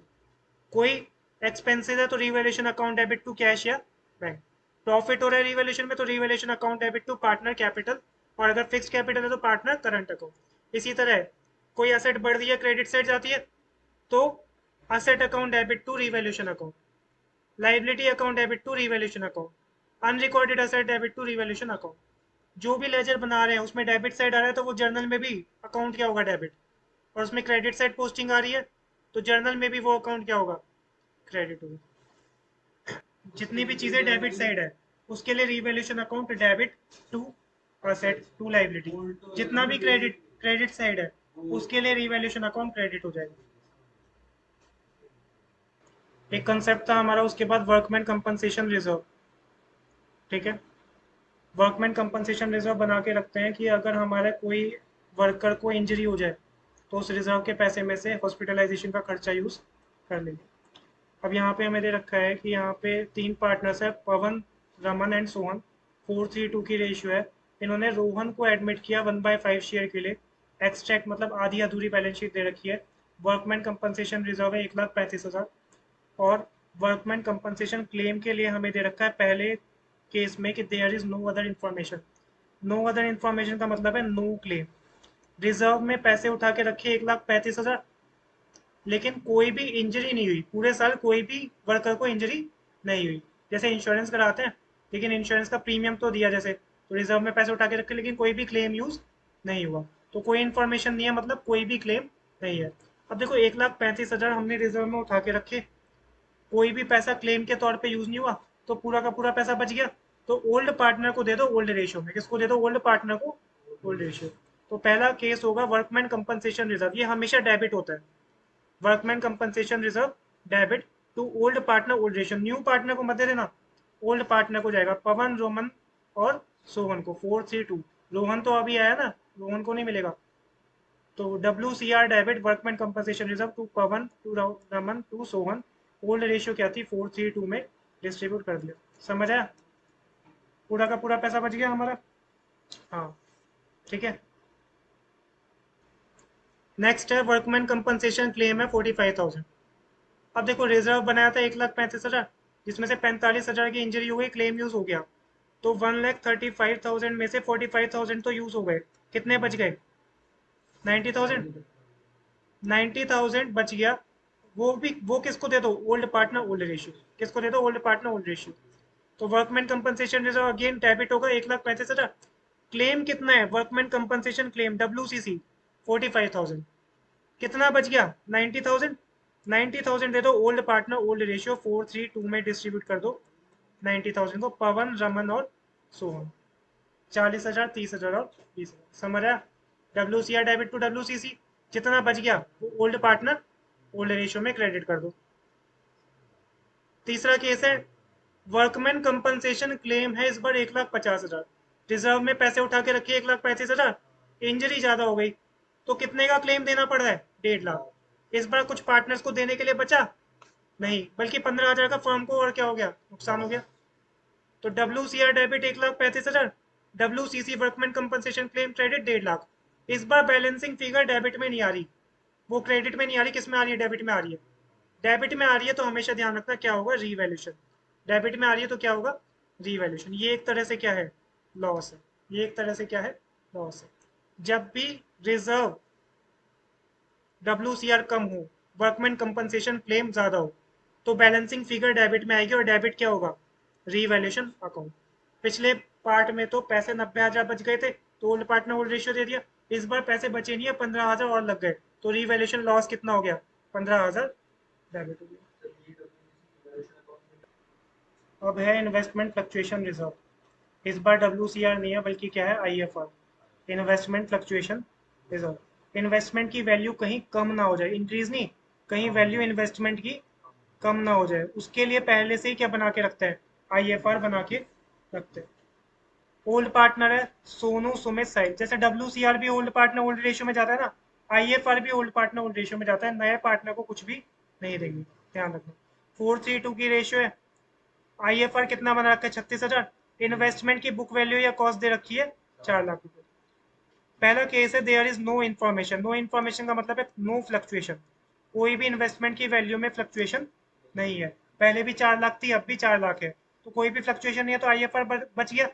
कोई एक्सपेंसेस है तो revaluation account debit to cash या बैंक। प्रॉफिट हो रहा है रीवैल्यूएशन में तो revaluation account debit to partner capital, और अगर फिक्स कैपिटल है तो पार्टनर करंट अकाउंट। इसी तरह कोई असेट बढ़ रही है क्रेडिट साइड जाती है तो asset account debit to revaluation account, liability account debit to revaluation account, unrecorded asset debit to revaluation account. जो भी लेजर बना रहे हैं उसमें डेबिट साइड आ रहा है तो वो जर्नल में भी अकाउंट क्या होगा, डेबिट। और उसमें क्रेडिट साइड पोस्टिंग आ रही है तो जर्नल में भी वो अकाउंट क्या होगा, क्रेडिट होगा। जितनी भी चीजें डेबिट साइड है उसके लिए revaluation account debit to asset to liability, जितना भी क्रेडिट क्रेडिट साइड है उसके लिए रिवैल्यूएशन अकाउंट क्रेडिट हो जाएगा। एक कंसेप्ट था हमारा, उसके बाद वर्कमैन कंपनसेशन रिजर्व। ठीक है, वर्कमैन कंपनसेशन रिजर्व बना के रखते हैं कि अगर हमारे कोई वर्कर को इंजरी हो जाए तो उस रिजर्व के पैसे में से हॉस्पिटलाइजेशन का खर्चा यूज कर लेंगे। अब यहाँ पे हमें दे रखा है कि यहाँ पे तीन पार्टनर्स है, पवन, रमन एंड सोहन, 4:3 की रेशियो है। इन्होंने रोहन को एडमिट किया 1/5 शेयर के लिए। एक्सट्रैक्ट मतलब आधी अधूरी बैलेंस शीट दे रखी है। वर्कमैन कंपनसेशन रिजर्व है 1,35,000, और वर्कमैन कंपनसेशन क्लेम के लिए हमें दे रखा है पहले केस में कि there is no other information. No other information का मतलब है नो क्लेम। रिजर्व में पैसे उठा के रखे 1,35,000, लेकिन कोई भी इंजरी नहीं हुई पूरे साल, कोई भी वर्कर को इंजरी नहीं हुई। जैसे इंश्योरेंस कराते हैं लेकिन इंश्योरेंस का प्रीमियम तो दिया जैसे, तो रिजर्व में पैसे उठा के रखे लेकिन कोई भी क्लेम यूज नहीं हुआ, तो कोई इन्फॉर्मेशन नहीं है मतलब कोई भी क्लेम नहीं है। अब देखो 1,35,000 हमने रिजर्व में उठा के रखे, कोई भी पैसा क्लेम के तौर पे यूज नहीं हुआ, तो पूरा का पूरा पैसा बच गया। तो ओल्ड पार्टनर को दे दो ओल्ड रेशियो में, किसको दे दो, ओल्ड पार्टनर को ओल्ड रेशियो। तो पहला केस होगा वर्कमैन कंपनसेशन रिजर्व, ये हमेशा डेबिट होता है। Workman compensation reserve debit to old partner old ratio. New partner को मत दे देना, ओल्ड पार्टनर को जाएगा, पवन, रोमन और सोहन को 4:3। रोहन तो अभी आया ना, रोहन को नहीं मिलेगा। तो WCR debit workman compensation reserve to Pawan to Raman to Sohan, old ratio क्या थी 4:3 में डिस्ट्रीब्यूट कर दिया। समझ आया, पूरा का पूरा पैसा बच गया हमारा। हाँ ठीक है, नेक्स्ट है वर्कमैन कंपनसेशन क्लेम है 45,000। अब देखो रिजर्व बनाया था 1,35,000, जिसमें से 45,000 की इंजरी हो गई, क्लेम यूज हो गया, तो 1,35,000 में से 45,000 तो यूज हो गए, कितने बच गए, 90,000। 90,000 बच गया वो किसको दे दो, ओल्ड पार्टनर ओल्ड रेशियो, किसको दे दो, ओल्ड पार्टनर ओल्ड रेशियो। तो workman compensation reserve again debit होगा 1,35,000। क्लेम कितना है, वर्कमैन कंपनसेशन क्लेम WCC 45,000, कितना बच गया 90,000। 90,000 दे दो ओल्ड पार्टनर ओल्ड रेशियो, 432 में डिस्ट्रीब्यूट कर दो 90,000 को, पवन रमन और सोहन। 40,000 30,000 और 20,000, समझ आया। WCR डेबिट टू WCC, जितना बच गया वो ओल्ड पार्टनर ओल्ड रेशियो में क्रेडिट कर दो। तीसरा केस है वर्कमैन कंपनसेशन क्लेम है इस बार 1,50,000, रिजर्व में पैसे उठा के रखिए 1,35,000, इंजरी ज्यादा हो गई तो कितने का क्लेम देना पड़ रहा है, 1.5 लाख। इस बार कुछ पार्टनर्स को देने के लिए बचा नहीं, बल्कि 15,000 का फर्म को और क्या हो गया, नुकसान हो गया। तो WCR debit 1,35,000, WCC workman compensation claim credit 1.5 lakh. इस बार बैलेंसिंग फिगर डेबिट में नहीं आ रही, वो क्रेडिट में नहीं आ रही, किस में आ रही है, डेबिट में आ रही है। डेबिट में आ रही है तो हमेशा ध्यान रखना क्या होगा, रीवैल्यूएशन। डेबिट में आ रही है तो क्या होगा, रीवैल्यूएशन। ये एक तरह से क्या है, लॉस है। ये एक तरह से क्या है, लॉस है। जब भी रिजर्व WCR कम हो, वर्कमैन कंपनसेशन क्लेम ज्यादा हो, तो बैलेंसिंग फिगर डेबिट में आएगी, और डेबिट क्या होगा, रीवैल्यूएशन अकाउंट। पिछले पार्ट में तो पैसे 90,000 बच गए थे तो ओल्ड पार्टनर ओल्ड रेशियो दे दिया, इस बार पैसे बचे नहीं है, 15,000 और लग गए, तो रीवैल्यूएशन लॉस कितना हो गया, 15,000 डेबिट हो गया। अब है इन्वेस्टमेंट फ्लक्चुएशन रिजर्व। इस बार WCR नहीं है बल्कि क्या है, IFR, investment fluctuation reserve. Investment की वैल्यू कहीं कम ना हो जाए, इंक्रीज नहीं, कहीं वैल्यू इन्वेस्टमेंट की कम ना हो जाए, उसके लिए पहले से ही क्या बना के रखते हैं, IFR बना के रखते हैं। ओल्ड पार्टनर है सोनू सुमित साहिल, जैसे WCR भी ओल्ड पार्टनर ओल्ड रेशियो में जाता है ना, IFR भी ओल्ड पार्टनर ओल्ड रेशियो में जाता है, नए पार्टनर को कुछ भी नहीं देंगे, ध्यान रखना। 432 की रेशियो है, IFR कितना बना रखा है, 36,000। इन्वेस्टमेंट की बुक वैल्यू या कॉस्ट दे रखी है 4 लाख रुपए। पहला केस है there is no information, no information का मतलब है नो फ्लक्चुएशन, कोई भी इन्वेस्टमेंट की वैल्यू में फ्लक्चुएशन नहीं है, पहले भी 4 लाख थी अब भी 4 लाख है, तो कोई भी फ्लक्चुएशन नहीं है, तो IFR बच गया,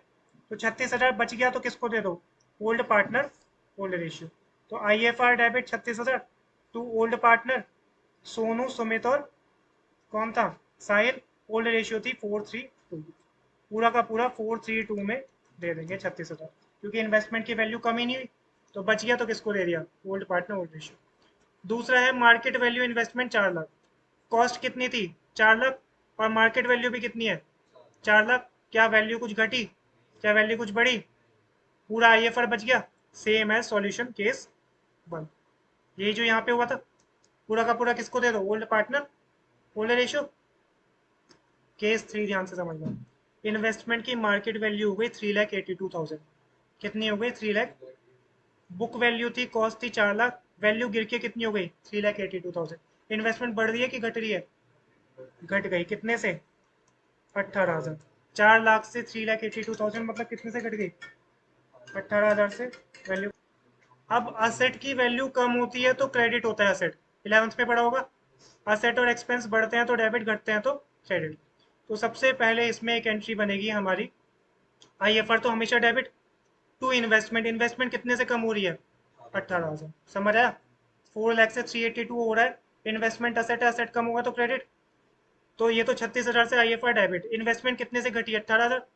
तो 36,000 बच गया, तो किसको दे दो, ओल्ड पार्टनर ओल्ड रेशियो। तो IFR debit 36,000 to old partner Sonu Sumit और कौन था, साहिल। ओल्ड रेशियो थी 432, पूरा का पूरा 432 में दे देंगे 36,000, क्योंकि इन्वेस्टमेंट की वैल्यू कम ही नहीं हुई, तो बच गया तो किसको दे दिया, ओल्ड पार्टनर ओल्ड रेशियो। दूसरा है market value investment 4 lakh, cost कितनी थी 4 लाख, और मार्केट वैल्यू भी कितनी है 4 लाख, क्या वैल्यू कुछ घटी, क्या वैल्यू कुछ बढ़ी, पूरा IFR बच गया, सेम है सॉल्यूशन केस 1। यही जो यहाँ पे हुआ था, पूरा का पूरा किसको दे दो, old partner old ratio. Case 3 ध्यान से समझना, इन्वेस्टमेंट की मार्केट वैल्यू हो गई 3,82,000, कितनी हो गई 3 लाख, बुक वैल्यू थी कॉस्ट थी 4 लाख, वैल्यू गिर के कितनी हो गई 3,82,000। इन्वेस्टमेंट बढ़ रही है कि घट रही है, घट गई, कितने से 18,000। 4 लाख से 3,82,000 मतलब कितने से घट गई, 18,000 से वैल्यू। अब असेट की वैल्यू कम होती है तो क्रेडिट होता है, असेट 11th में पढ़ा होगा, असेट और एक्सपेंस बढ़ते हैं तो डेबिट, घटते हैं तो क्रेडिट। तो सबसे पहले इसमें एक एंट्री बनेगी हमारी, IFR तो हमेशा डेबिट, टू इन्वेस्टमेंट, इन्वेस्टमेंट कितने से कम हो रही है 18,000, समझ आया। 4 लाख से 382 हो रहा है, इन्वेस्टमेंट असेट है, असेट कम होगा तो क्रेडिट, तो ये तो 36,000 से IFR डेबिट, इन्वेस्टमेंट कितने से घटी 18,000।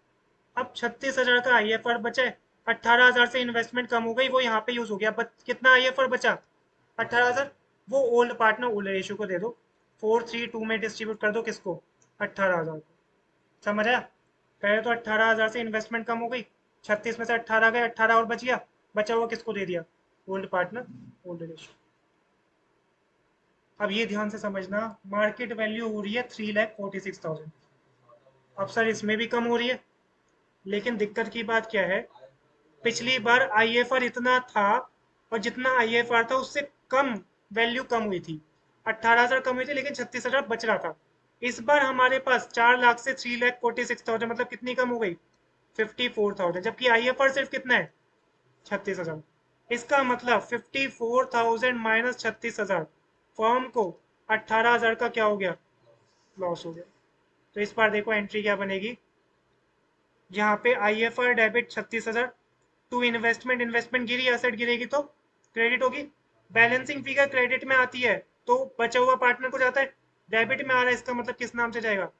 अब 36,000 का IFR बचा है, 18,000 से इन्वेस्टमेंट कम हो गई, वो यहाँ पे यूज हो गया, कितना IFR बचा 18,000, वो ओल्ड पार्टनर ओल्ड रेशियो को दे दो, 432 में डिस्ट्रीब्यूट कर दो किसको, 18,000 को, समझ आया। पहले तो 18,000 से इन्वेस्टमेंट कम हो गई, 36 में से 18 गए, 18 और बच गया, बचा हुआ किसको दे दिया, ओल्ड पार्टनर ओल्ड रेशियो। अब ये ध्यान से समझना, मार्केट वैल्यू हो रही है 3,46,000, अब सर इसमें भी कम हो रही है, लेकिन दिक्कत की बात क्या है, पिछली बार IFR इतना था, और जितना IFR था उससे कम वैल्यू कम हुई थी, 18,000 कम हुई थी लेकिन 36,000 बच रहा था। इस बार हमारे पास 4 लाख से 3,46,000 मतलब कितनी कम हो गई 54,000, जबकि IFR सिर्फ कितना है 36,000। इसका मतलब 54,000 माइनस 36,000, फर्म को 18,000 का क्या हो गया, लॉस हो गया। तो इस बार देखो एंट्री क्या बनेगी, यहाँ पे IFR debit 36,000 to investment, investment गिरी, एसेट गिरेगी तो क्रेडिट होगी, बैलेंसिंग फिगर क्रेडिट में आती है तो बचा हुआ पार्टनर को जाता है, डेबिट में आ रहा है, इसका मतलब किस नाम से जाएगा,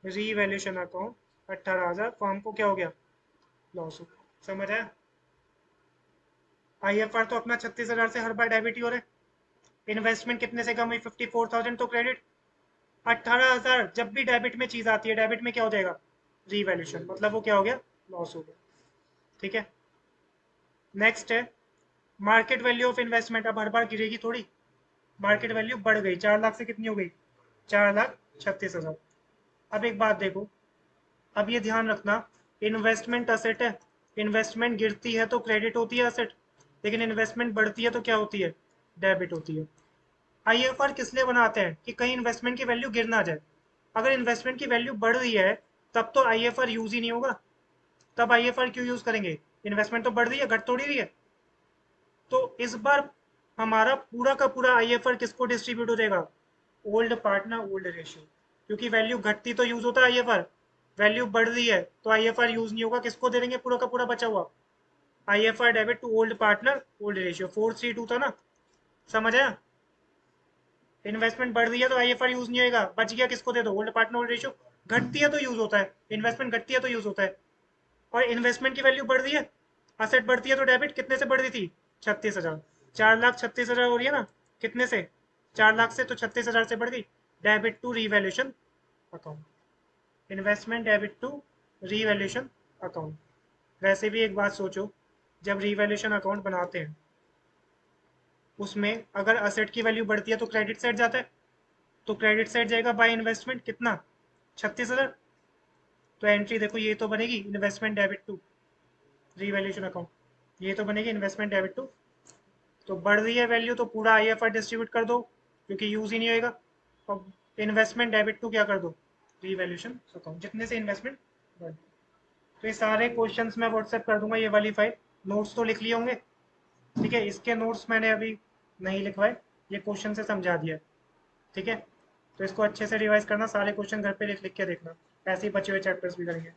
रीवैल्यूएशन अकाउंट। 18,000 फॉर्म को क्या हो गया, लॉस हो गया। समझ आया। आईएफआर तो अपना 36,000 से हर बार डेबिट ही हो रहा है। इन्वेस्टमेंट कितने से कम हुई, 54,000 तो क्रेडिट। 18,000 जब भी डेबिट में चीज आती है, डेबिट में क्या हो जाएगा, रीवैल्यूएशन, मतलब वो क्या हो गया, लॉस हो गया। ठीक है। नेक्स्ट है मार्केट वैल्यू ऑफ इन्वेस्टमेंट। अब हर बार गिरेगी थोड़ी, मार्केट वैल्यू बढ़ गई, 4 लाख से कितनी हो गई, 4,36,000। अब एक बात देखो, अब ये ध्यान रखना, इन्वेस्टमेंट असेट है, इन्वेस्टमेंट गिरती है तो क्रेडिट होती है असेट, लेकिन इन्वेस्टमेंट बढ़ती है तो क्या होती है, डेबिट होती है। आईएफआर किस लिए बनाते हैं, कि कहीं इन्वेस्टमेंट की वैल्यू गिर ना जाए। अगर इन्वेस्टमेंट की वैल्यू बढ़ रही है तब तो आईएफआर यूज ही नहीं होगा, तब आईएफआर क्यों यूज करेंगे, इन्वेस्टमेंट तो बढ़ रही है, घट थोड़ी रही है। तो इस बार हमारा पूरा का पूरा आईएफआर किसको डिस्ट्रीब्यूट हो जाएगा, ओल्ड पार्टनर ओल्ड रेशियो, क्योंकि वैल्यू घटती तो यूज होता है आईएफआर, वैल्यू बढ़ रही है तो आईएफआर यूज नहीं होगा, किसको दे देंगे पूरा का पूरा बचा हुआ, IFR debit to old partner old ratio. 432 था ना, समझ आया। इन्वेस्टमेंट बढ़ रही है तो आईएफआर यूज नहीं होगा, बच गया किसको दे दो, ओल्ड पार्टनर ओल्ड रेशियो। घटती है तो यूज होता है, इन्वेस्टमेंट घटती है तो यूज होता है। और इन्वेस्टमेंट की वैल्यू बढ़ रही है, असेट बढ़ती है तो डेबिट कितने से बढ़ रही थी, 36,000। 4,36,000 हो रही है ना, कितने से, 4 लाख से, तो 36,000 से बढ़ गई। Debit to revaluation account, investment debit to revaluation account. वैसे भी एक बात सोचो, जब रीवैल्यूएशन अकाउंट बनाते हैं उसमें अगर असेट की वैल्यू बढ़ती है तो क्रेडिट साइड जाता है, तो क्रेडिट साइड जाएगा बाय इन्वेस्टमेंट कितना, 36,000। तो एंट्री देखो ये तो बनेगी investment debit to revaluation account, ये तो बनेगी इन्वेस्टमेंट डेबिट टू। तो बढ़ रही है वैल्यू तो पूरा आईएफआर डिस्ट्रीब्यूट कर दो, क्योंकि यूज ही नहीं होएगा। अब इन्वेस्टमेंट डेबिट टू क्या कर दो, रीवैल्यूएशन अकाउंट, जितने से इन्वेस्टमेंट बढ़। तो ये सारे क्वेश्चंस मैं व्हाट्सएप कर दूंगा, ये वाली फाइल। नोट्स तो लिख लिए होंगे, ठीक है, इसके नोट्स मैंने अभी नहीं लिखवाए, ये क्वेश्चन से समझा दिया है, ठीक है। तो इसको अच्छे से रिवाइज करना, सारे क्वेश्चन घर पे लिख लिख के देखना, ऐसे ही बचे हुए चैप्टर्स भी करेंगे।